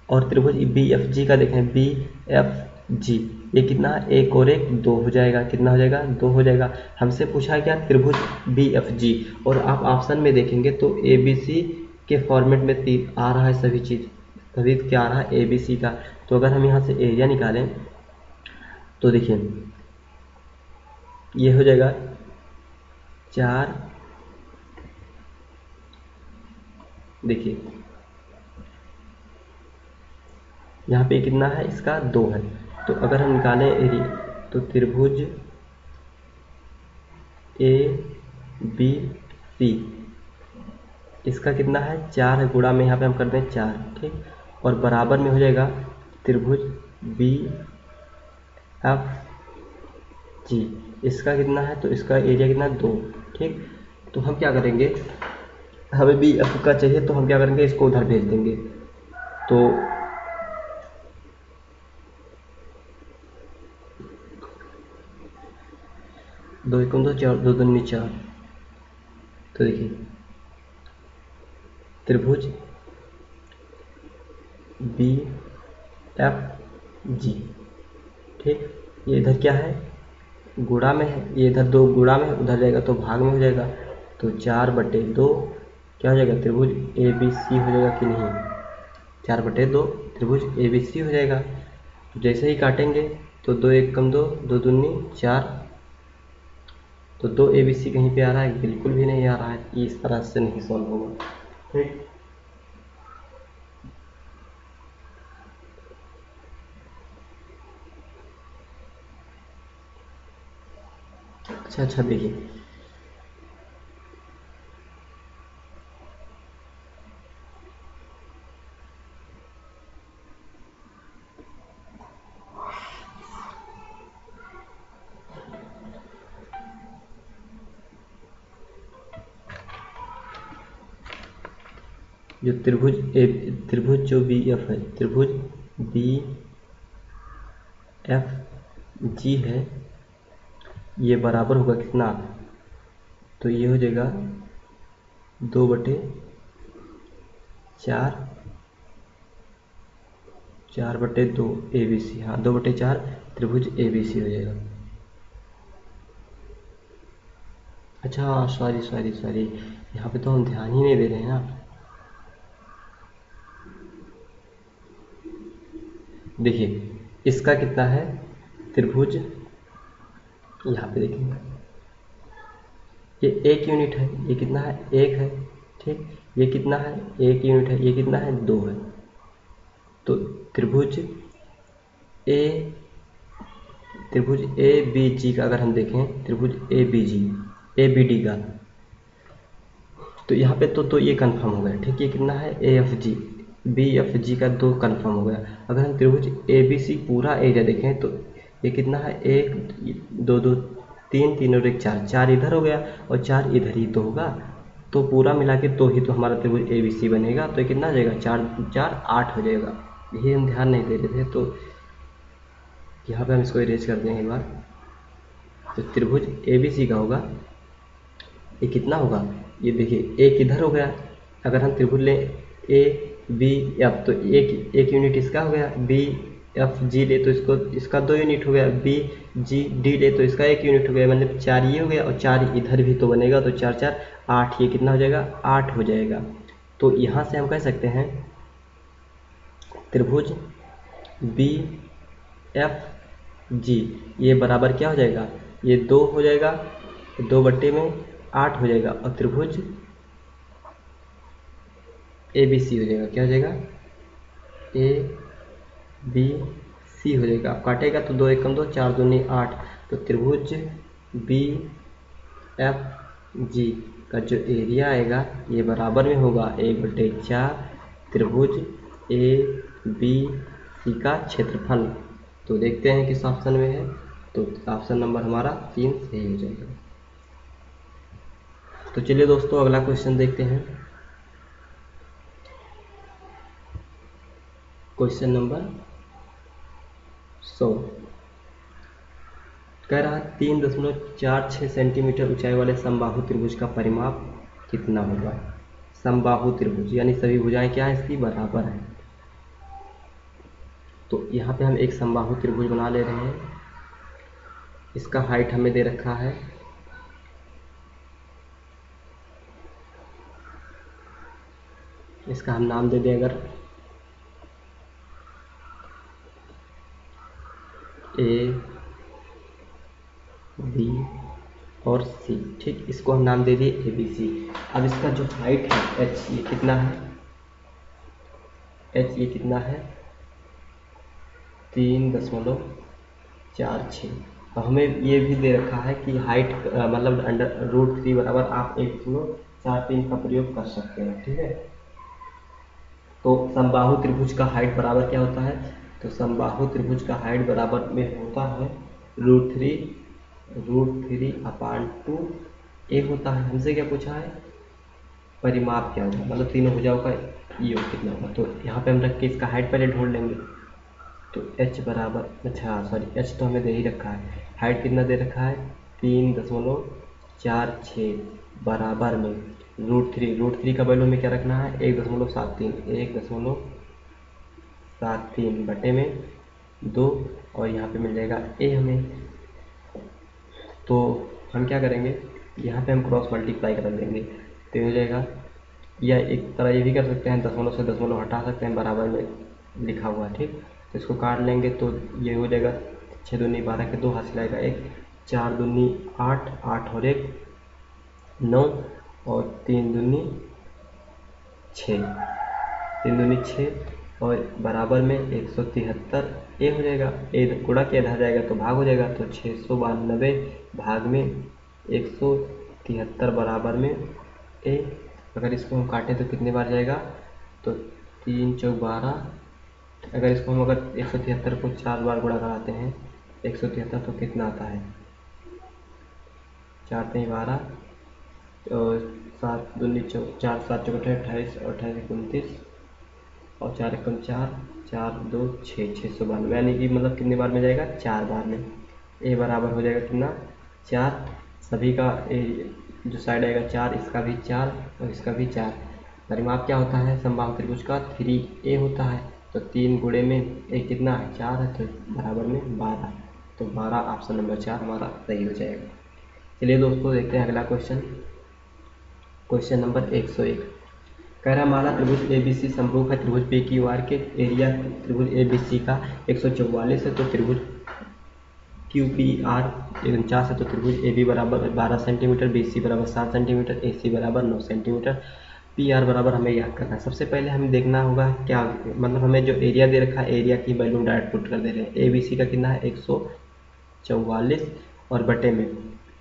और त्रिभुज BFG का देखें, BFG ये कितना, 1 और 1 2 हो जाएगा, कितना हो जाएगा, 2 हो जाएगा। हमसे पूछा क्या, त्रिभुज BFG, और आप ऑप्शन में देखेंगे तो ABC के फॉर्मेट में आ रहा है सभी चीज़, तभी क्या आ रहा है, ABC का। तो अगर हम यहाँ से एरिया निकालें तो देखिए ये हो जाएगा 4, देखिए यहाँ पे कितना है, इसका 2 है। तो अगर हम निकालें एरिया तो त्रिभुज ABC इसका कितना है, 4 है, गुणा में यहाँ पे हम कर दें 4, ठीक। और बराबर में हो जाएगा त्रिभुज BFG, इसका कितना है, तो इसका एरिया कितना, 2, ठीक। तो हम क्या करेंगे, हमें BF का चाहिए, तो हम क्या करेंगे, इसको उधर भेज देंगे। तो 2 1 2 4, 2 2 4। तो देखिए त्रिभुज BFG, ठीक। ये इधर क्या है, गुणा में है, ये इधर 2 गुणा में है, उधर जाएगा तो भाग में हो जाएगा। तो 4/2 क्या हो जाएगा, त्रिभुज ABC हो जाएगा कि नहीं, 4/2 त्रिभुज ABC हो जाएगा। तो जैसे ही काटेंगे तो 2 1 कम 2, 2 दूनी 4, तो 2 ABC कहीं पे आ रहा है, बिल्कुल भी नहीं आ रहा है, इस तरह से नहीं सॉल्व होगा, ठीक। अच्छा देखिए जो त्रिभुज जो BF है, त्रिभुज BFG है, ये बराबर होगा कितना, तो ये हो जाएगा 2/4, 4/2 ABC, हाँ 2/4 त्रिभुज ABC हो जाएगा। अच्छा सॉरी, यहाँ पे तो हम ध्यान ही नहीं दे रहे हैं ना। देखिए इसका कितना है, त्रिभुज, यहाँ पे देखेंगे ये 1 यूनिट है, ये कितना है, 1 है, ठीक। ये कितना है, 1 यूनिट है, ये कितना है, 2 है। तो त्रिभुज ABG का अगर हम देखें, त्रिभुज ABD का तो यहाँ पे तो ये कंफर्म हो गया, ठीक। ये कितना है, A F G, B F G का 2 कंफर्म हो गया। अगर हम त्रिभुज ए बी सी पूरा एरिया देखें तो ये कितना है, 1 2 2 3 3 और 1 4, 4 इधर हो गया और 4 इधर ही तो होगा, तो पूरा मिला के तो ही तो हमारा त्रिभुज ए बी सी बनेगा। तो ये कितना आ जाएगा, 4 4 8 हो जाएगा। यही हम ध्यान नहीं दे रहे थे, तो यहाँ पे हम इसको इरेज कर देंगे एक बार। तो त्रिभुज ए बी सी का होगा, ये कितना होगा, ये देखिए एक इधर हो गया। अगर हम त्रिभुज लें ए बी एफ तो एक यूनिट इसका हो गया, बी एफ जी ले तो इसका 2 यूनिट हो गया, बी जी डी ले तो इसका 1 यूनिट हो गया, मतलब 4 ये हो गया और 4 इधर भी तो बनेगा, तो 4 4 8, ये कितना हो जाएगा, 8 हो जाएगा। तो यहाँ से हम कह सकते हैं त्रिभुज बी एफ जी ये बराबर क्या हो जाएगा, ये 2 हो जाएगा, 2/8 हो जाएगा, और त्रिभुज ए बी सी हो जाएगा, क्या हो जाएगा, ए बी सी हो जाएगा। आप काटेगा तो 2 एकम 2, 4 दूनी 8, तो त्रिभुज बी एफ जी का जो एरिया आएगा ये बराबर में होगा 1/4 त्रिभुज ए बी सी का क्षेत्रफल। तो देखते हैं किस ऑप्शन में है, तो ऑप्शन नंबर हमारा 3 सही हो जाएगा। तो चलिए दोस्तों अगला क्वेश्चन देखते हैं। क्वेश्चन नंबर 100 कह रहा 3.46 सेंटीमीटर ऊंचाई वाले समबाहु त्रिभुज का परिमाप कितना होगा। समबाहु त्रिभुज यानी सभी भुजाएं क्या है, इसकी बराबर है। तो यहाँ पे हम एक समबाहु त्रिभुज बना ले रहे हैं। इसका हाइट हमें दे रखा है इसका हम नाम दे दें अगर ए बी और सी, ठीक। इसको हम नाम दे दिए ए बी सी। अब इसका जो हाइट है एच, ये कितना है, एच ये कितना है 3.46। तो हमें ये भी दे रखा है कि हाइट मतलब √3 बराबर आप 1.43 का प्रयोग कर सकते हैं, ठीक है। तो समबाहु त्रिभुज का हाइट बराबर क्या होता है, तो समबाहु त्रिभुज का हाइट बराबर में होता है √3/2 ए होता है। हमसे क्या पूछा है, परिमाप क्या होगा, मतलब तीनों भुजाओं का योग कितना होगा। तो यहाँ पे हम रख के इसका हाइट पहले ढूंढ लेंगे। तो h बराबर, अच्छा सॉरी h तो हमें दे ही रखा है, हाइट कितना दे रखा है 3.46 बराबर में √3 का वैल्यू में क्या रखना है 1.73 बटे में 2, और यहाँ पे मिल जाएगा a हमें। तो हम क्या करेंगे, यहाँ पे हम क्रॉस मल्टीप्लाई कर देंगे, तो हो जाएगा, या एक तरह ये भी कर सकते हैं, दशमलव से दशमलव हटा सकते हैं, बराबर में लिखा हुआ है, ठीक। तो इसको काट लेंगे तो ये हो जाएगा 6 दूनी 12 के 2 हासिल आएगा 1, 4 दूनी 8, 8 और 1 9, और 3 दूनी 6, 3 दूनी 6, और बराबर में 173 ए हो जाएगा। ए गुणा के इधर जाएगा तो भाग हो जाएगा, तो 692 भाग में 173 बराबर में ए। अगर इसको हम काटें तो कितने बार जाएगा, तो 3 चौक 12। अगर इसको हम 173 को 4 बार गुणा कराते हैं 173 तो कितना आता है, 4 3 12, और 7 दूनी 4 7 चौक 28, 28 29, और 4 एकम 4, 4 2 6, 692, यानी कि मतलब कितनी बार में जाएगा, 4 बार में। ए बराबर हो जाएगा कितना, 4, सभी का ए जो साइड आएगा 4, इसका भी 4 और इसका भी 4। परिमाप क्या होता है समबाहु त्रिभुज का, 3a होता है। तो 3 गुणे में ए कितना है 4 है, तो बराबर में 12, तो 12 ऑप्शन नंबर 4 हमारा सही हो जाएगा। चलिए दोस्तों देखते हैं अगला क्वेश्चन। क्वेश्चन नंबर 101 कह रहा माना त्रिभुज ए बी सी समरूप है त्रिभुज पी क्यू आर के, एरिया त्रिभुज ए बी सी का 144 है, तो त्रिभुज क्यू पी आर 49 है, तो त्रिभुज ए बी बराबर 12 सेंटीमीटर, बी सी बराबर 7 सेंटीमीटर, ए सी बराबर 9 सेंटीमीटर, पी आर बराबर हमें याद करना है। सबसे पहले हमें देखना होगा क्या, मतलब हमें जो एरिया दे रखा है एरिया की वैल्यू डायरेक्ट पुट कर दे रहे हैं। ए बी सी का कितना है 144 और बटे में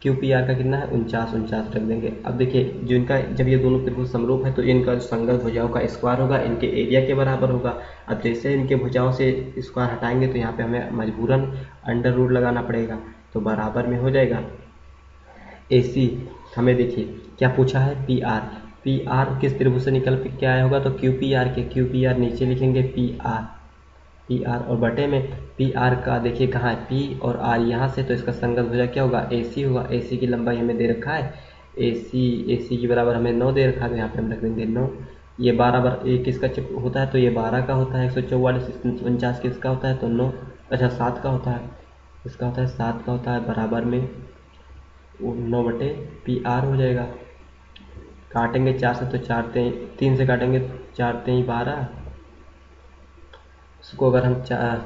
क्यू पी आर का कितना है 49 रख देंगे। अब देखिए जो इनका जब ये दोनों त्रिभुज समरूप है तो इनका जो संगत भुजाओं का स्क्वायर होगा इनके एरिया के बराबर होगा। अब जैसे इनके भुजाओं से स्क्वायर हटाएंगे तो यहाँ पे हमें मजबूरन अंडर रूट लगाना पड़ेगा, तो बराबर में हो जाएगा ए सी। हमें देखिए क्या पूछा है पी आर किस त्रिभुज से निकल के आया होगा, तो क्यू पी आर के, क्यू पी आर नीचे लिखेंगे पी आर और बटे में पी आर का देखिए कहाँ है पी और आर यहाँ से, तो इसका संगत भुजा क्या होगा ए सी होगा। ए सी की लंबाई हमें दे रखा है ए सी की बराबर हमें 9 दे रखा है, तो यहाँ पे हम रख देंगे 9। ये 12 एक किसका होता है, तो ये 12 का होता है, 144 49 किसका होता है, तो 9 अच्छा 7 का होता है, इसका होता है 7 का होता है, बराबर में 9 बटे पी आर हो जाएगा। काटेंगे 4 से तो 3 से काटेंगे 4 3 12, उसको अगर हम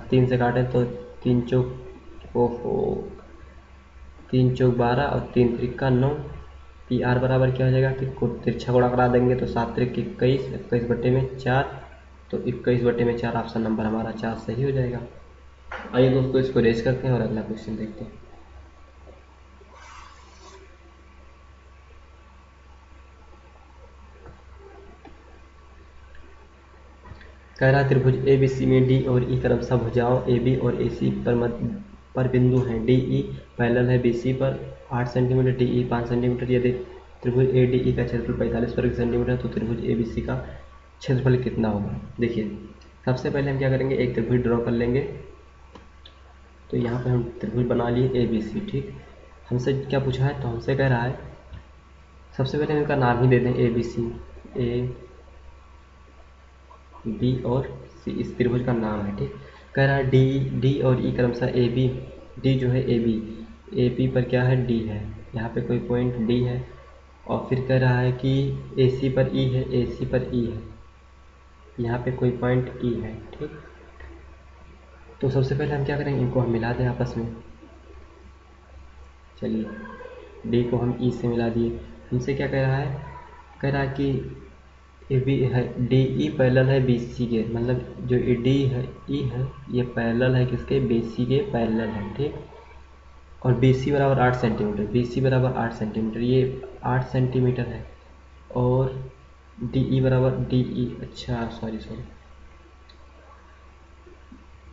3 से काटें तो 3 चौक ओहो 3 चौक 12 और 3 त्रिका 9। पी आर बराबर क्या हो जाएगा कि तिरछा गुणा करा देंगे तो 7 त्रिक 21, 21 बटे में 4, तो 21 बटे में 4 ऑप्शन नंबर हमारा 4 सही हो जाएगा। आइए दोस्तों इसको रेज करते हैं और अगला क्वेश्चन देखते हैं। कह रहा त्रिभुज ए बी सी में डी और ई क्रमशः भुजाओं ए बी और ए सी पर बिंदु हैं। डी ई पैरेलल है बी सी पर 8 सेंटीमीटर, डी ई 5 सेंटीमीटर। यदि त्रिभुज ए डी ई का क्षेत्रफल 45 वर्ग सेंटीमीटर है तो त्रिभुज ए बी सी का क्षेत्रफल कितना होगा। देखिए सबसे पहले हम क्या करेंगे, एक त्रिभुज ड्रॉ कर लेंगे। तो यहाँ पे हम त्रिभुज बना लिए ए बी सी। ठीक, हमसे क्या पूछा है, तो हमसे कह रहा है सबसे पहले हम इनका नाम ही दे दें ए बी सी, ए बी और सी इस त्रिभुज का नाम है। ठीक, कह रहा है डी और ई क्रमशः ए बी, डी जो है ए बी पर क्या है डी है, यहाँ पे कोई पॉइंट डी है, और फिर कह रहा है कि ए सी पर ई है, ए सी पर ई है, यहाँ पे कोई पॉइंट ई है। ठीक, तो सबसे पहले हम क्या करेंगे, इनको हम मिला दें आपस में। चलिए डी को हम ई से मिला दिए। हमसे क्या कह रहा है, कह रहा है कि ए बी है डी ई पैरेलल है बी सी के, मतलब जो डी है ई है ये पैरेलल है किसके, बी सी के पैरेलल है। ठीक, और बी सी बराबर 8 सेंटीमीटर, बी सी बराबर 8 सेंटीमीटर, ये 8 सेंटीमीटर है, और डी ई बराबर डी ई अच्छा सॉरी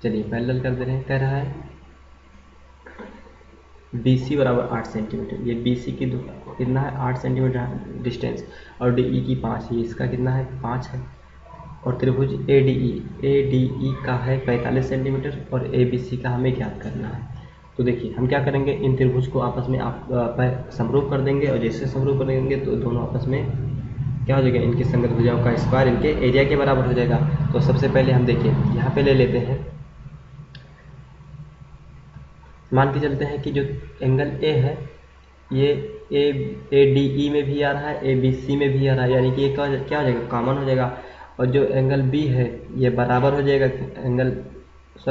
चलिए पैरेलल कर दे रहे हैं। कह रहा है बी सी बराबर 8 सेंटीमीटर, ये बी सी की कितना है 8 सेंटीमीटर डिस्टेंस, और डी ई की 5, ये इसका कितना है 5 है, और त्रिभुज ए डी ई का है 45 सेंटीमीटर, और ए बी सी का हमें ज्ञात करना है। तो देखिए हम क्या करेंगे, इन त्रिभुज को आपस में आप समरूप कर देंगे, और जैसे समरूप कर देंगे तो दोनों आपस में क्या हो जाएगा, इनकी संगत भुजाओं का स्क्वायर इनके एरिया के बराबर हो जाएगा। तो सबसे पहले हम देखिए यहाँ पे ले लेते हैं, मान के चलते हैं कि जो एंगल ए है ये ए डी ई में भी आ रहा है, ए बी सी में भी आ रहा है, यानी कि ये क्या हो जाएगा कॉमन हो जाएगा, और जो एंगल बी है ये बराबर हो जाएगा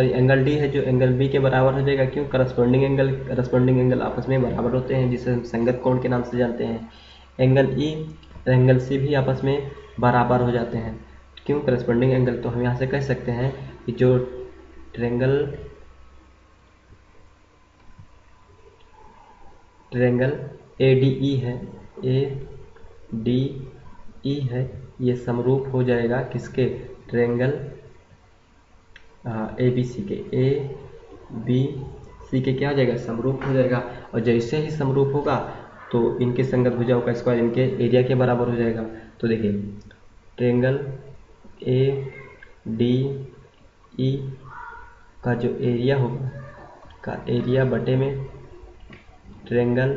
एंगल डी है जो एंगल बी के बराबर हो जाएगा। क्यों, करस्पॉन्डिंग एंगल आपस में बराबर होते हैं, जिसे हम संगत कोण के नाम से जानते हैं। एंगल ई एंगल सी भी आपस में बराबर हो जाते हैं। क्यों, करस्पॉन्डिंग एंगल। तो हम यहाँ से कह सकते हैं कि जो ट्रायंगल ए डी ई है, ए डी ई है, ये समरूप हो जाएगा किसके, ट्रायंगल ए बी सी के, ए बी सी के क्या हो जाएगा, समरूप हो जाएगा। और जैसे ही समरूप होगा तो इनके संगत भुजाओं का स्क्वायर इनके एरिया के बराबर हो जाएगा। तो देखिए ट्रायंगल ए डी ई का जो एरिया होगा का एरिया बटे में ट्रायंगल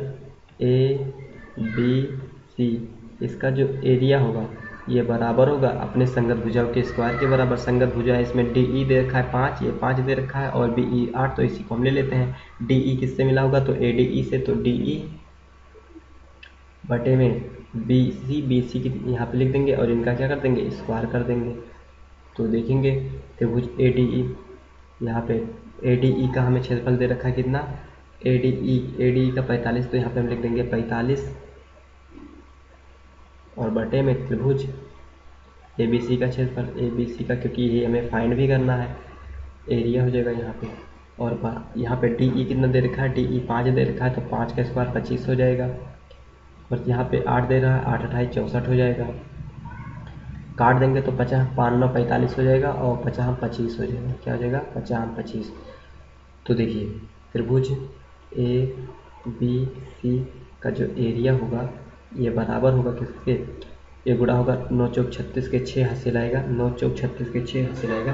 ए बी सी इसका जो एरिया होगा ये बराबर होगा अपने संगत भुजाओं के स्क्वायर के बराबर। संगत भुजा इसमें डी ई दे रखा है 5, ये 5 दे रखा है, और बी ई 8, तो इसी को हम ले लेते हैं। डी ई किससे मिला होगा, तो ए डी ई से, तो डी ई बटे में बी सी की यहाँ पे लिख देंगे, और इनका क्या कर देंगे, स्क्वायर कर देंगे। तो देखेंगे त्रिभुज ए डी ई, यहाँ पे ए डी ई का हमें क्षेत्रफल दे रखा है कितना, ए डी ई का 45, तो यहाँ पे हम लिख देंगे 45, और बटे में त्रिभुज ए बी सी का क्षेत्रफल, ए बी सी का, क्योंकि ये हमें फाइंड भी करना है, एरिया हो जाएगा यहाँ पे और यहाँ पे डी ई कितना दे रखा है, डी ई 5 दे रखा है, तो 5 का स्क्वायर 25 हो जाएगा। और यहाँ पे 8 दे रहा है, 8 अठाई 64 हो जाएगा। काट देंगे तो 50 5 9 45 हो जाएगा और 50 25 हो जाएगा। क्या हो जाएगा, 50 25। तो देखिए त्रिभुज ए बी सी का जो एरिया होगा ये बराबर होगा किसके, ये गुणा होगा 9 चौक 36 के 6 हासिल आएगा, 9 चौक 36 के 6 हासिल आएगा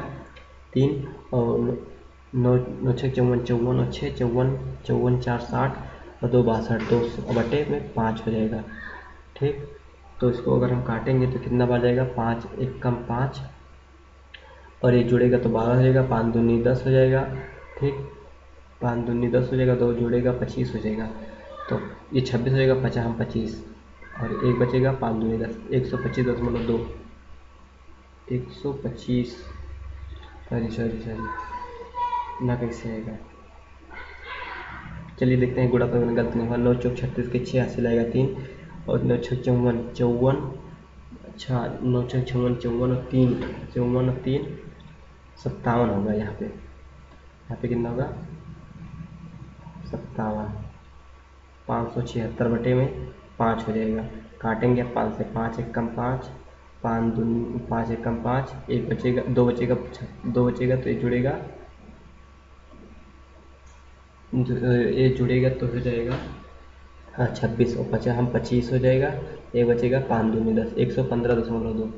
3 और 9 छः 54 54 और 6 54 54 4 60 और 2 62 2 बटे में 5 हो जाएगा। ठीक, तो इसको अगर हम काटेंगे तो कितना बार जाएगा, 5 1 कम 5 और ये जुड़ेगा तो 12 हो जाएगा, 5 दूनी 10 हो जाएगा। ठीक, 5 दूनी 10 हो जाएगा, 2 जुड़ेगा 25 हो जाएगा। तो ये 26 हो जाएगा, 50 25 और एक बचेगा 5 दूनी 10 125.2 125 सॉरी ना कैसे आएगा, चलिए देखते हैं गुणा पर गलत नहीं हुआ। 9 चौक 36 के 6 हासिल आएगा 3 और 9 छः 54 अच्छा 9 छः 54 54 और 3 54 और 3 57 होगा। यहाँ पे कितना होगा, 57 576 बटे में 5 हो जाएगा। काटेंगे 5 से, 5 1 कम 5 5 1 कम 5 एक बचेगा, 2 बचेगा, 2 बचेगा तो ये जुड़ेगा तो हो जाएगा 26 और 50 25 हो जाएगा। एक बचेगा 5 दूनी 10 115.2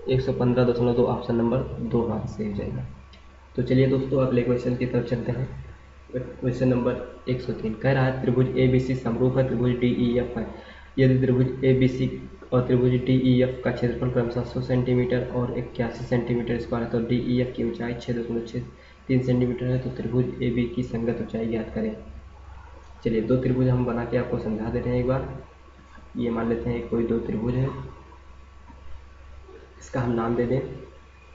115.2 ऑप्शन नंबर 2 हाथ से हो जाएगा। तो चलिए दोस्तों अगले क्वेश्चन की तरफ चलते हैं। क्वेश्चन नंबर 103 कह रहा है त्रिभुज ए बी सी समरूप है, त्रिभुज डी ई एफ है। यदि त्रिभुज ए बी सी और त्रिभुज डी ई एफ का क्षेत्रफल क्रमशः 100 सेंटीमीटर और 81 सेंटीमीटर स्क्वायर है, तो डी ई एफ की ऊंचाई 6.63 सेंटीमीटर है, तो त्रिभुज ए बी की संगत ऊंचाई ज्ञात करें। चलिए दो त्रिभुज हम बना के आपको समझा देते हैं एक बार। ये मान लेते हैं कोई दो त्रिभुज है, इसका हम नाम दे दें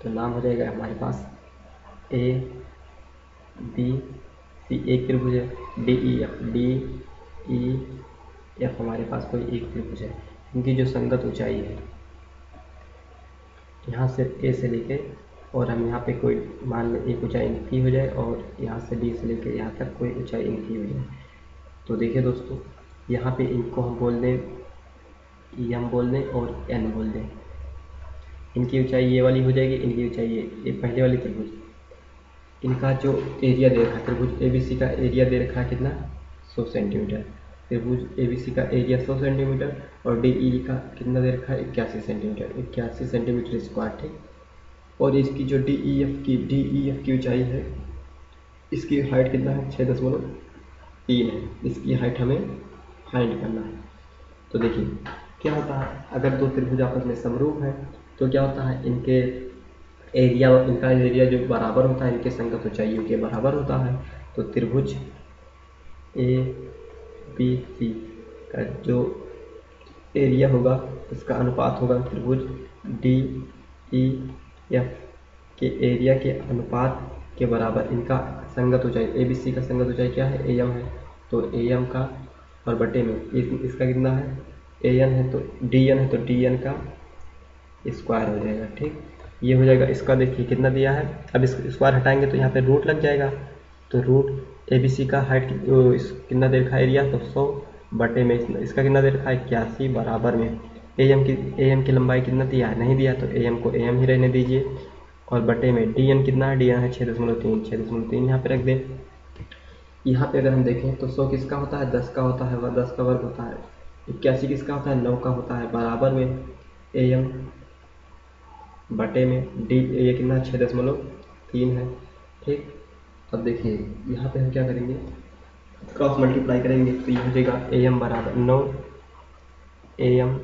तो नाम हो जाएगा हमारे पास ए बी सी। एक त्रिभुज है डी ई एफ हमारे पास कोई एक त्रिभुज है। इनकी जो संगत ऊंचाई है यहाँ से ए से लेके और हम यहाँ पे कोई मान लें एक ऊंचाई इनकी हो जाए और यहाँ से डी से लेके यहाँ तक कोई ऊंचाई इनकी हो जाए। तो देखिए दोस्तों यहाँ पे इनको हम बोल दें ई हम बोल दें और एन बोल दें। इनकी ऊंचाई ये वाली हो जाएगी, इनकी ऊंचाई ये पहले वाली त्रिभुज। इनका जो एरिया दे रखा है त्रिभुज ए बी सी का एरिया दे रखा है कितना, 100 सेंटीमीटर। त्रिभुज ए बी सी का एरिया 100 सेंटीमीटर और डी ई का कितना दे रखा है 81 सेंटीमीटर 81 सेंटीमीटर स्क्वायर। ठीक, और इसकी जो डी ई एफ की ऊंचाई है, इसकी हाइट कितना है 6.3 है। इसकी हाइट हमें फाइंड करना है। तो देखिए क्या होता है अगर दो त्रिभुज आपस में समरूप है तो क्या होता है इनका एरिया जो बराबर होता है, इनके संगत ऊंचाइयों के बराबर होता है। तो त्रिभुज ए बी सी का जो एरिया होगा उसका अनुपात होगा त्रिभुज डी ई एफ के एरिया के अनुपात के बराबर। इनका संगत ऊंचाई ए बी सी का संगत ऊंचाई क्या है, ए एम है, तो ए एम का और बटे में इसका कितना है ए एन है, तो डी एन है, तो डी एन का स्क्वायर हो जाएगा। ठीक, ये हो जाएगा। इसका देखिए कितना दिया है, अब इस स्क्वायर हटाएंगे तो यहाँ पे रूट लग जाएगा। तो रूट ए बी सी का हाइट कितना दे रखा है एरिया, तो 100 बटे में इसका कितना दे रखा है 81 बराबर में ए एम की लंबाई कितना दिया है, नहीं दिया, तो ए एम को ए एम ही रहने दीजिए और बटे में डी एन कितना है, डी एन है 6.3 यहाँ पे रख दें। यहाँ पे अगर हम देखें तो 100 किसका होता है, 10 का होता है, वह 10 का वर्ग होता है। 81 किसका होता है, 9 का होता है, बराबर में ए एम बटे में डी ये कितना 6.3 है। ठीक, अब देखिए यहाँ पे हम क्या करेंगे, क्रॉस मल्टीप्लाई करेंगे तो ये हो जाएगा ए एम बराबर 9 ए एम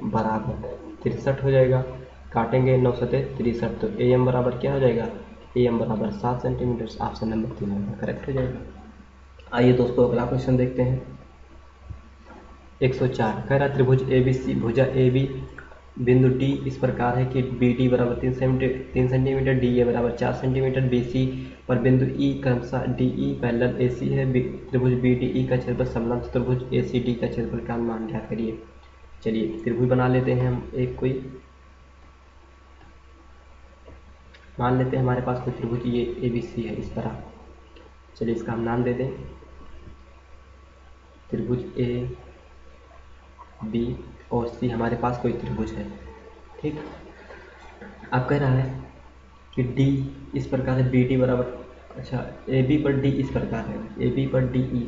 बराबर 63 हो जाएगा। काटेंगे 9 सते 63, तो ए एम बराबर क्या हो जाएगा, ए एम बराबर 7 सेंटीमीटर। ऑप्शन नंबर 3 होगा, करेक्ट हो जाएगा। आइए दोस्तों अगला क्वेश्चन देखते हैं। 104 कह रहा त्रिभुज ए बी सी भुजा ए बी बिंदु डी इस प्रकार है कि बी डी बराबर 3 सेंटीमीटर डी ए बराबर 4 सेंटीमीटर बी सी और बिंदु ई क्रमशः डी ई पैरेलल ए सी है। त्रिभुज बी डी ई का क्षेत्रफल समलंब त्रिभुज ए सी डी का क्षेत्रफल का मान ज्ञात करिए। चलिए त्रिभुज बना लेते हैं हम एक कोई, मान लेते हैं हमारे पास कोई त्रिभुज ये ए बी सी है इस तरह। चलिए इसका हम नाम दे दें त्रिभुज ए बी और सी हमारे पास कोई त्रिभुज है। ठीक, अब कह रहा है कि डी इस प्रकार है, बी डी बराबर, अच्छा ए बी पर डी इस प्रकार है, ए बी पर डी ई,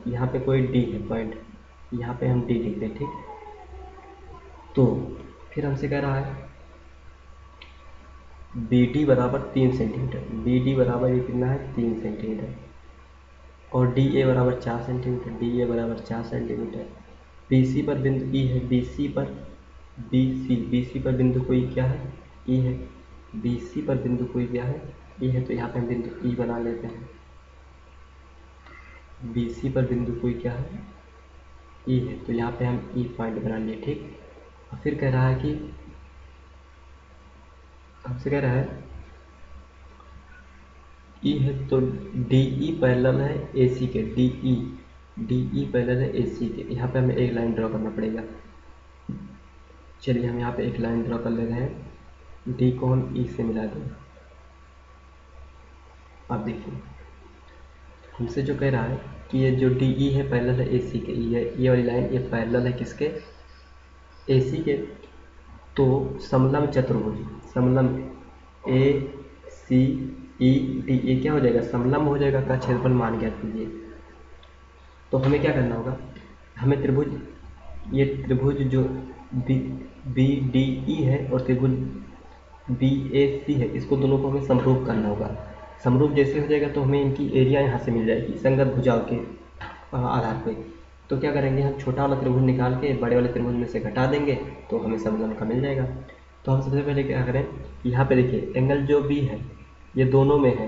यहाँ पे कोई डी है पॉइंट, यहाँ पे हम डी लिखते हैं। ठीक, तो फिर हमसे कह रहा है बी डी बराबर 3 सेंटीमीटर, बी डी बराबर ये कितना है 3 सेंटीमीटर, और डी ए बराबर 4 सेंटीमीटर, डी ए बराबर 4 सेंटीमीटर। बी सी पर बिंदु ई है, बी सी पर बी सी पर बिंदु कोई क्या है ई है, बी सी पर बिंदु कोई क्या है ई है, तो यहाँ पे हम बिंदु ई बना लेते हैं। बी सी पर बिंदु कोई क्या है ई है, तो यहाँ पे हम ई पॉइंट बना लिए। ठीक, और फिर कह रहा है कि हमसे कह रहा है ई है तो डी ई पैरेलल है ए सी के, डी ई पैरेलल है ए सी के, यहाँ पे हमें एक लाइन ड्रॉ करना पड़ेगा। चलिए हम यहाँ पे एक लाइन ड्रॉ कर ले रहे हैं, डी को हम ई से मिला दें। अब देखिए हमसे जो कह रहा है कि ये जो डी ई है पैरेलल है ए सी के, ये वाली लाइन ये पैरेलल है किसके ए सी के, तो समलंब चतुर्भुज, समलंब ए सी ई डी, ये क्या हो जाएगा समलंब हो जाएगा, का क्षेत्रफल मान ज्ञात कीजिए। तो हमें क्या करना होगा, हमें त्रिभुज, ये त्रिभुज जो बी डी ई है और त्रिभुज बी ए सी है, इसको दोनों को हमें समरूप करना होगा। समरूप जैसे हो जाएगा तो हमें इनकी एरिया यहाँ से मिल जाएगी संगत भुजाओं के आधार पर। तो क्या करेंगे, हम छोटा वाला त्रिभुज निकाल के बड़े वाले त्रिभुज में से घटा देंगे तो हमें समलंब का मिल जाएगा। तो हम सबसे पहले क्या करें, यहाँ पे देखिए एंगल जो बी है ये दोनों में है,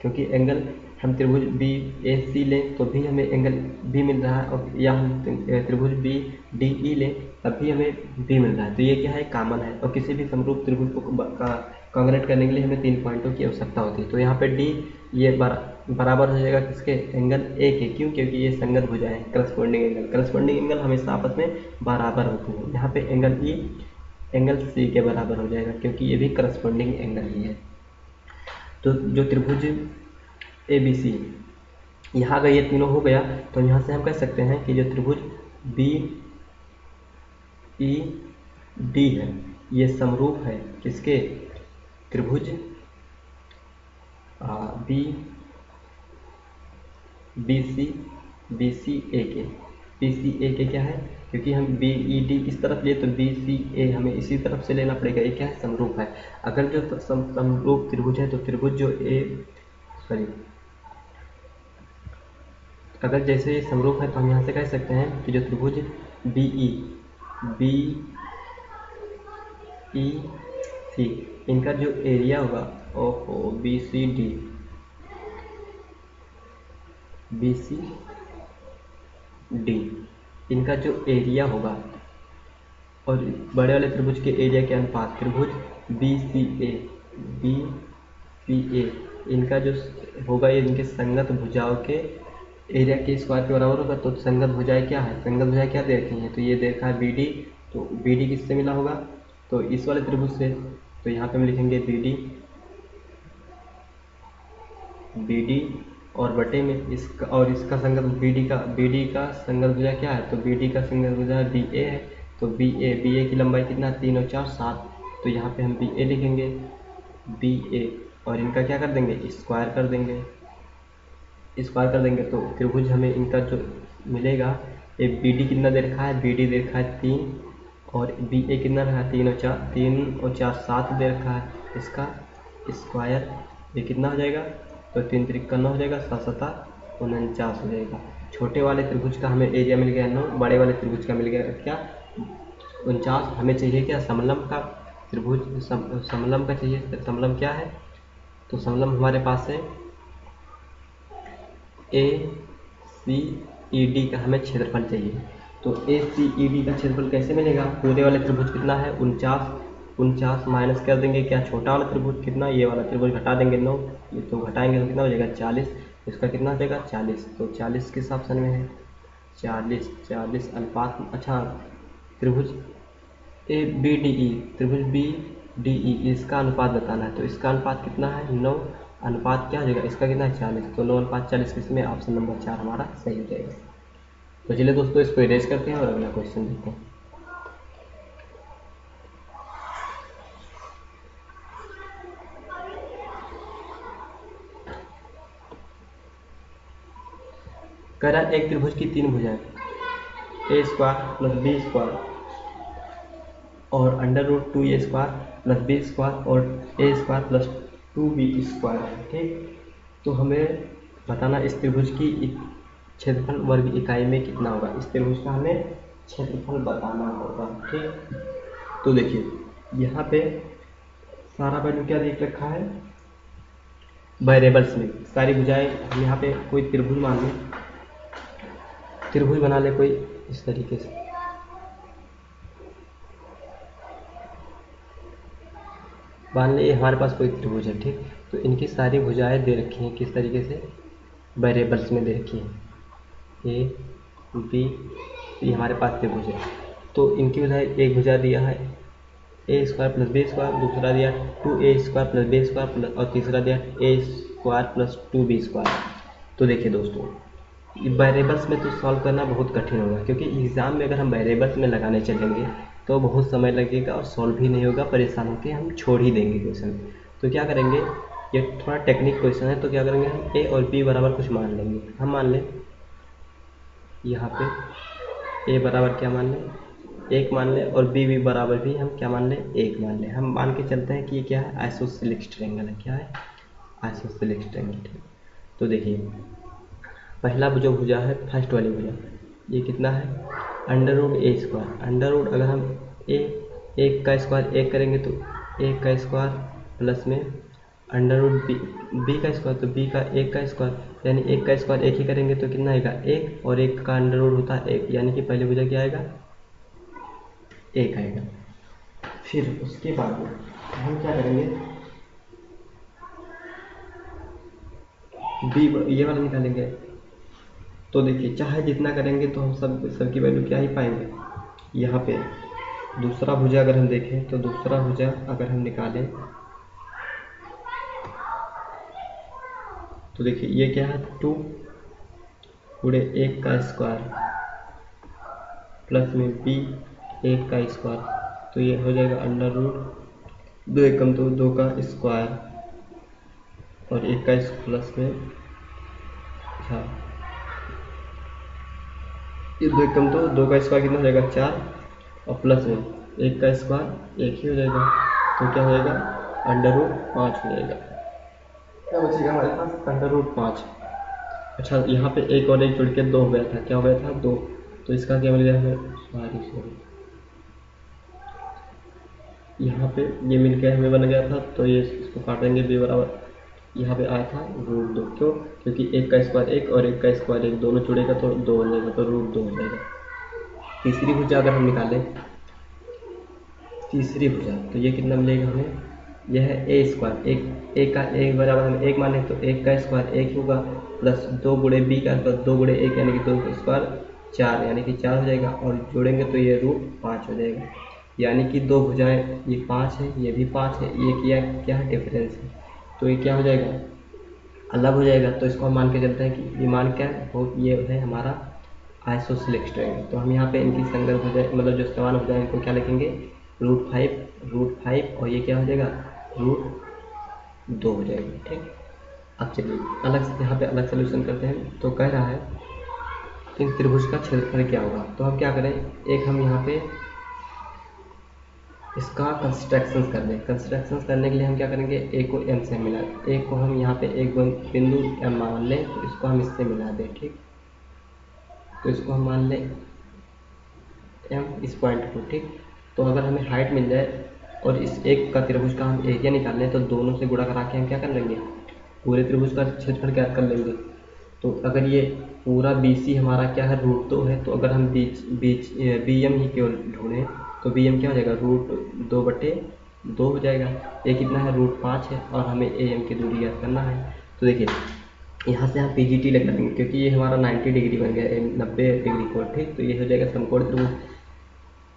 क्योंकि एंगल हम त्रिभुज बी ए सी लें तो भी हमें एंगल बी मिल रहा है, और या हम त्रिभुज बी डी ई लें तब भी हमें बी मिल रहा है, तो ये क्या है कॉमन है। और किसी भी समरूप त्रिभुज को कॉन्ग्रेट करने के लिए हमें 3 पॉइंटों की आवश्यकता होती है। तो यहाँ पे डी ये बराबर हो जाएगा किसके एंगल ए के, क्यों, क्योंकि ये संगत भुजा है, करस्पॉन्डिंग एंगल हमेशा आपस में बराबर होते हैं। यहाँ पे एंगल ई एंगल सी के बराबर हो जाएगा, क्योंकि ये भी करस्पॉन्डिंग एंगल ही है। तो जो त्रिभुज ए बी सी, यहाँ अगर ये तीनों हो गया तो यहाँ से हम कह सकते हैं कि जो त्रिभुज बी ई डी है ये समरूप है किसके, त्रिभुज बी सी ए के क्या है, क्योंकि हम बी ई डी इस तरफ लिए तो बी सी ए हमें इसी तरफ से लेना पड़ेगा, ये क्या है समरूप है। अगर जो समरूप त्रिभुज है तो त्रिभुज जो अगर जैसे ये समरूप है तो हम यहाँ से कह सकते हैं कि जो त्रिभुज बी ई सी, इनका जो एरिया होगा ओहो बी सी डी, इनका जो एरिया होगा और बड़े वाले त्रिभुज के एरिया के अनुपात, त्रिभुज बी सी ए इनका जो होगा ये इनके संगत भुजाओं के एरिया के स्क्वायर के बराबर होगा। तो संगत भुजाएं क्या है, संगत भुजाएं क्या दे रखी हैं, तो ये दे रखा है बी डी, तो बी डी किससे मिला होगा, तो इस वाले त्रिभुज से, तो यहाँ पे हम लिखेंगे बी डी और बटे में इसका, और इसका संगत बी डी का संगत भुजा क्या है, तो बी डी का संगत भुजा बी ए है, तो बी ए की लंबाई कितना 3 और 4 7, तो यहाँ पे हम बी ए लिखेंगे बी ए, और इनका क्या कर देंगे स्क्वायर कर देंगे, तो त्रिभुज हमें इनका जो मिलेगा, ये बी डी कितना दे रखा है, बी डी दे रखा है 3 और बी ए कितना रखा है 3 और 4 7 दे रखा है, इसका स्क्वायर ये कितना हो जाएगा, तो 3 3 9 हो जाएगा, 7 7 49 हो जाएगा। छोटे वाले त्रिभुज का हमें एरिया मिल गया 9, बड़े वाले त्रिभुज का मिल गया क्या 49। हमें चाहिए क्या समलंब का त्रिभुज, समलंब का चाहिए, समलंब क्या है, तो समलंब हमारे पास है ए सी ई डी का हमें क्षेत्रफल चाहिए। तो ए सी ई डी का क्षेत्रफल कैसे मिलेगा, पूरे वाले त्रिभुज कितना है 49 माइनस कर देंगे क्या छोटा वाला त्रिभुज कितना, ये वाला त्रिभुज घटा देंगे 9, ये तो घटाएंगे तो कितना हो जाएगा 40, इसका कितना हो जाएगा 40, तो 40 किस ऑप्शन में है 40 अनुपात। अच्छा त्रिभुज त्रिभुज बी डी ई इसका अनुपात बताना है, तो इसका अनुपात कितना है 9 अनुपात क्या हो जाएगा इसका, कितना है 40, तो 9:40 किसमें, ऑप्शन नंबर 4 हमारा सही हो जाएगा। तो चलिए दोस्तों इसको इरेज करते हैं और अगला क्वेश्चन देखते हैं। कह रहा है एक त्रिभुज की 3 भुजाएं ए स्क्वायर प्लस बी स्क्वायर और √2a² प्लस बी स्क्वायर और ए स्क्वायर प्लस 2b स्क्वायर है, ठीक। तो हमें बताना इस त्रिभुज की क्षेत्रफल वर्ग इकाई में कितना होगा, इस त्रिभुज का हमें क्षेत्रफल बताना होगा, ठीक। तो देखिए यहाँ पे सारा वैल्यू क्या देख रखा है, वेरिएबल्स में सारी भुजाएं। हम यहाँ पे कोई त्रिभुज मान लें, त्रिभुज बना ले कोई इस तरीके से, मान लीजिए हमारे पास कोई त्रिभुज है, ठीक। तो इनकी सारी भुजाएं दे रखी हैं किस तरीके से, वेरिएबल्स में दे रखी हैं, ए बी, ये हमारे पास त्रिभुज है। तो इनकी भुजाएं, एक भुजा दिया है A square plus B square, दूसरा दिया 2a square plus B square plus, और तीसरा दिया ए स्क्वायर प्लस 2b स्क्वायर। तो देखिए दोस्तों वेरिएबल्स में तो सॉल्व करना बहुत कठिन होगा, क्योंकि एग्ज़ाम में अगर हम वेरिएबल्स में लगाने चलेंगे तो बहुत समय लगेगा और सॉल्व भी नहीं होगा, परेशान होकर हम छोड़ ही देंगे क्वेश्चन। तो क्या करेंगे, ये थोड़ा टेक्निक क्वेश्चन है, तो क्या करेंगे हम ए और बी बराबर कुछ मान लेंगे। हम मान लें यहाँ पे ए बराबर क्या मान लें, 1 मान लें, और बी भी बराबर भी हम क्या मान लें, 1 मान लें। हम मान के चलते हैं कि ये क्या है, आइसोसेलेस ट्रायंगल है। क्या है, आइसोसेलेस ट्रायंगल, ठीक। तो देखिए पहला जो भुजा है, फर्स्ट वाली भुजा, ये कितना है, √a²। अंडर अगर हम एक का स्क्वायर 1 करेंगे तो 1 का स्क्वायर प्लस में √b का स्क्वायर, तो b का 1 का स्क्वायर, यानी 1 का स्क्वायर 1 ही करेंगे तो कितना आएगा 1, और 1 का अंडर होता है 1, यानी कि पहले भुजा क्या आएगा, 1 आएगा। फिर उसके बाद में हम क्या करेंगे, बी ये वाला निकालेंगे। तो देखिए चाहे जितना करेंगे तो हम सबकी वैल्यू क्या ही पाएंगे। यहाँ पे दूसरा भुजा अगर हम देखें तो दूसरा भुजा अगर हम निकालें तो देखिए ये क्या है, 2 पूरे 1 का स्क्वायर प्लस में b 1 का स्क्वायर, तो ये हो जाएगा √2 एकम तो 2 का स्क्वायर और 1 का प्लस में, हाँ ये 2 एकम तो 2 का स्क्वायर कितना हो जाएगा 4, और प्लस में 1 का स्क्वायर 1 ही हो जाएगा, तो क्या हो जाएगा √5 हो जाएगा। क्या बचेगा हमारे पास, √5। अच्छा यहाँ पे 1 और 1 जुड़ के 2 हो गया था, क्या हो गया था 2, तो इसका क्या मिल गया हमें, सॉरी यहाँ पे ये मिल के हमें बन गया था, तो ये इसको काटेंगे b बराबर, यहाँ पे आया था √2, क्यों, क्योंकि 1 का स्क्वायर 1 और 1 का स्क्वायर 1 दोनों जुड़ेगा तो 2 हो जाएगा, तो √2 हो जाएगा। तीसरी भुजा अगर हम निकालें, तीसरी भुजा, तो ये कितना मिलेगा हमें, यह है ए स्क्वायर, 1 का 1 बराबर हम 1 माने तो 1 का स्क्वायर 1 होगा, प्लस 2 गुणे बी का प्लस 2 गुणे 1 यानी कि 2 का स्क्वायर 4, यानी कि 4 हो जाएगा, और जोड़ेंगे तो ये √5 हो जाएगा, यानी कि दो भुजाएं, ये 5 है ये भी 5 है, ये क्या है डिफरेंस है, तो ये क्या हो जाएगा, अलग हो जाएगा। तो इसको हम मान के चलते हैं कि ये मान क्या है, वो ये है हमारा आइसोसेलेस ट्रायंगल। तो हम यहाँ पे इनकी संगत भुजाएं, मतलब जो समान भुजाएं, इनको क्या लिखेंगे, √5 और ये क्या हो जाएगा √2 हो जाएगा, ठीक। अब चलिए अलग से यहाँ पे अलग सोल्यूशन करते हैं। तो कह रहा है इन त्रिभुज का क्षेत्रफल क्या होगा, तो हम क्या करें, एक हम यहाँ पे इसका कंस्ट्रक्शन कर लें। कंस्ट्रक्शन करने के लिए हम क्या करेंगे, ए को एम से मिला, ए को हम यहाँ पे एक बिंदु एम मान लें, तो इसको हम इससे मिला दें, ठीक। तो इसको हम मान लें एम, इस पॉइंट को, ठीक। तो अगर हमें हाइट मिल जाए और इस एक का त्रिभुज का हम एरिया निकाल लें, तो दोनों से गुणा करा के हम क्या कर लेंगे, पूरे त्रिभुज का क्षेत्रफल क्या कर लेंगे। तो अगर ये पूरा BC हमारा क्या है, √2 है, तो अगर हम BM ही केवल ढूंढें तो BM क्या हो जाएगा, √2/2 हो जाएगा। ये कितना है, √5 है, और हमें AM की दूरी ज्ञात करना है। तो देखिए यहाँ से हम PGT लगा लेंगे, क्योंकि ये हमारा 90 डिग्री बन गया, 90 डिग्री कोण, ठीक। तो ये हो जाएगा समकोण त्रिभुज।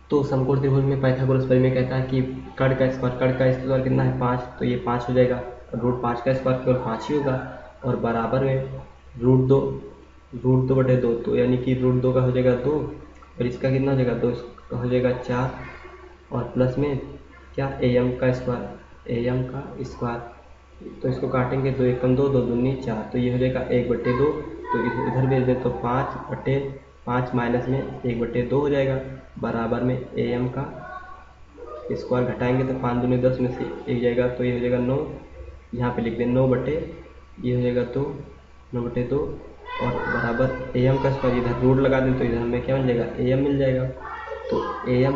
तो समकोण त्रिभुज में पाइथागोरस प्रमेय कहता है कि कर्ण का स्क्वायर कितना है, 5, तो ये 5 हो जाएगा। रूट 5 का स्क्वायर केवल 5 ही होगा, और बराबर में रूट दो बटे 2, तो यानी कि रूट 2 का हो जाएगा 2, और इसका कितना हो जाएगा 2, इसका हो जाएगा 4, और प्लस में क्या am का स्क्वायर, तो इसको काटेंगे 2 एकम 2, 2 दूनी 4, तो ये हो जाएगा 1/2, तो इधर भेज दें तो 5/5 माइनस में 1/2 हो जाएगा, बराबर में am का स्क्वायर घटाएंगे तो 5 दूनी 10 में से 1 जाएगा, तो ये हो जाएगा 9, यहाँ पे लिख दें 9 बटे, ये हो जाएगा 9/2, और बराबर am का स्क्वायर, इधर रूट लगा दें तो इधर हमें क्या मिल जाएगा, am मिल जाएगा, तो am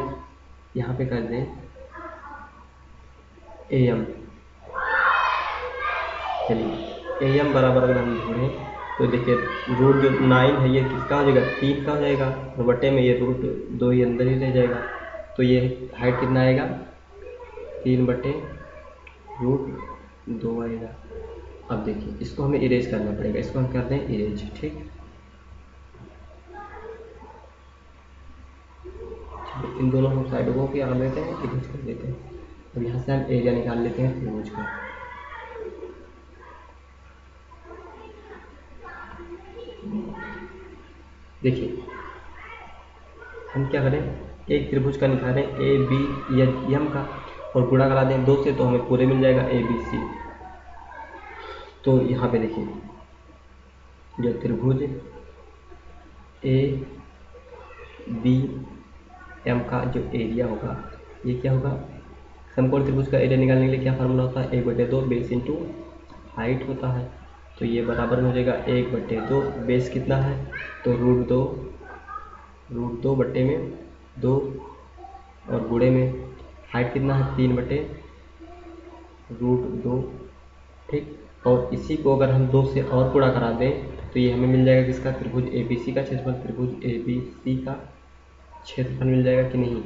यहाँ पे कर दें am, चलिए am बराबर अगर हम ढूंढें तो देखिए रूट जो 9 है ये किसका हो जाएगा, 3 का हो जाएगा, और बटे में ये रूट 2 ही अंदर ही रह जाएगा, तो ये हाइट कितना आएगा, 3/√2 आएगा। अब देखिए इसको हमें इरेज करना पड़ेगा, इसको हम करते हैं इरेज, ठीक। इन दोनों हम साइडों को क्या कर लेते हैं, इरेज कर देते हैं। अब यहाँ से हम एरिया निकाल लेते हैं त्रिभुज का। देखिए हम क्या करें, एक त्रिभुज का निकालें ए बी या एम का, और गुणा करा दें 2 से, तो हमें पूरे मिल जाएगा ABC। तो यहाँ पे देखिए जो त्रिभुज ABM का जो एरिया होगा ये क्या होगा, समकोण त्रिभुज का एरिया निकालने के लिए क्या फार्मूला होता है, 1/2 बेस इंटू हाइट होता है, तो ये बराबर में हो जाएगा 1/2, बेस कितना है तो रूट 2 बटे में 2, और गुणे में हाइट कितना है 3/√2, ठीक। और इसी को अगर हम 2 से और गुणा करा दें तो ये हमें मिल जाएगा किसका, त्रिभुज ABC का क्षेत्रफल, त्रिभुज ABC का क्षेत्रफल मिल जाएगा कि नहीं।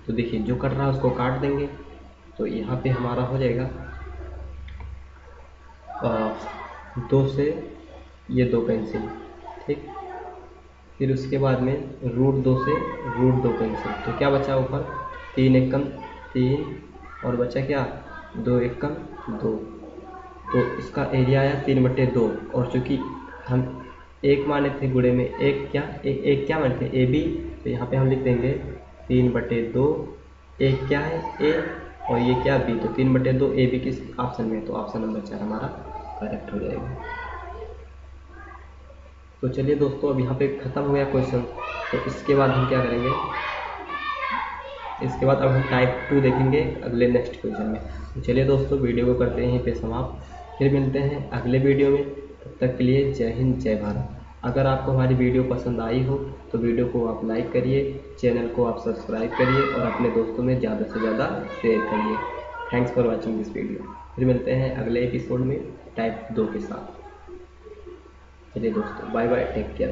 तो देखिए जो कट रहा है उसको काट देंगे, तो यहाँ पे हमारा हो जाएगा 2 से ये 2 कैंसिल, ठीक। फिर उसके बाद में √2 से √2 कैंसिल, तो क्या बचा ऊपर 3 एकम 3, और बचा क्या 2 एकम 2, तो इसका एरिया आया 3/2, और चूँकि हम एक माने थे गुणे में एक क्या माने थे AB, तो यहाँ पे हम लिख देंगे 3/2, एक क्या है A, और ये क्या B, तो 3/2 AB किस ऑप्शन में है, तो ऑप्शन नंबर 4 हमारा करेक्ट हो जाएगा। तो चलिए दोस्तों अब यहाँ पे ख़त्म हो गया क्वेश्चन, तो इसके बाद हम क्या करेंगे, इसके बाद अब हम टाइप 2 देखेंगे अगले नेक्स्ट क्वेश्चन में। तो चलिए दोस्तों वीडियो को करते हैं यहीं पे समाप्त, फिर मिलते हैं अगले वीडियो में, तब तक के लिए जय हिंद जय भारत। अगर आपको हमारी वीडियो पसंद आई हो तो वीडियो को आप लाइक करिए, चैनल को आप सब्सक्राइब करिए, और अपने दोस्तों में ज़्यादा से ज़्यादा शेयर करिए। Thanks for watching this video. फिर मिलते हैं अगले एपिसोड में टाइप 2 के साथ। चलिए दोस्तों बाय बाय, टेक केयर।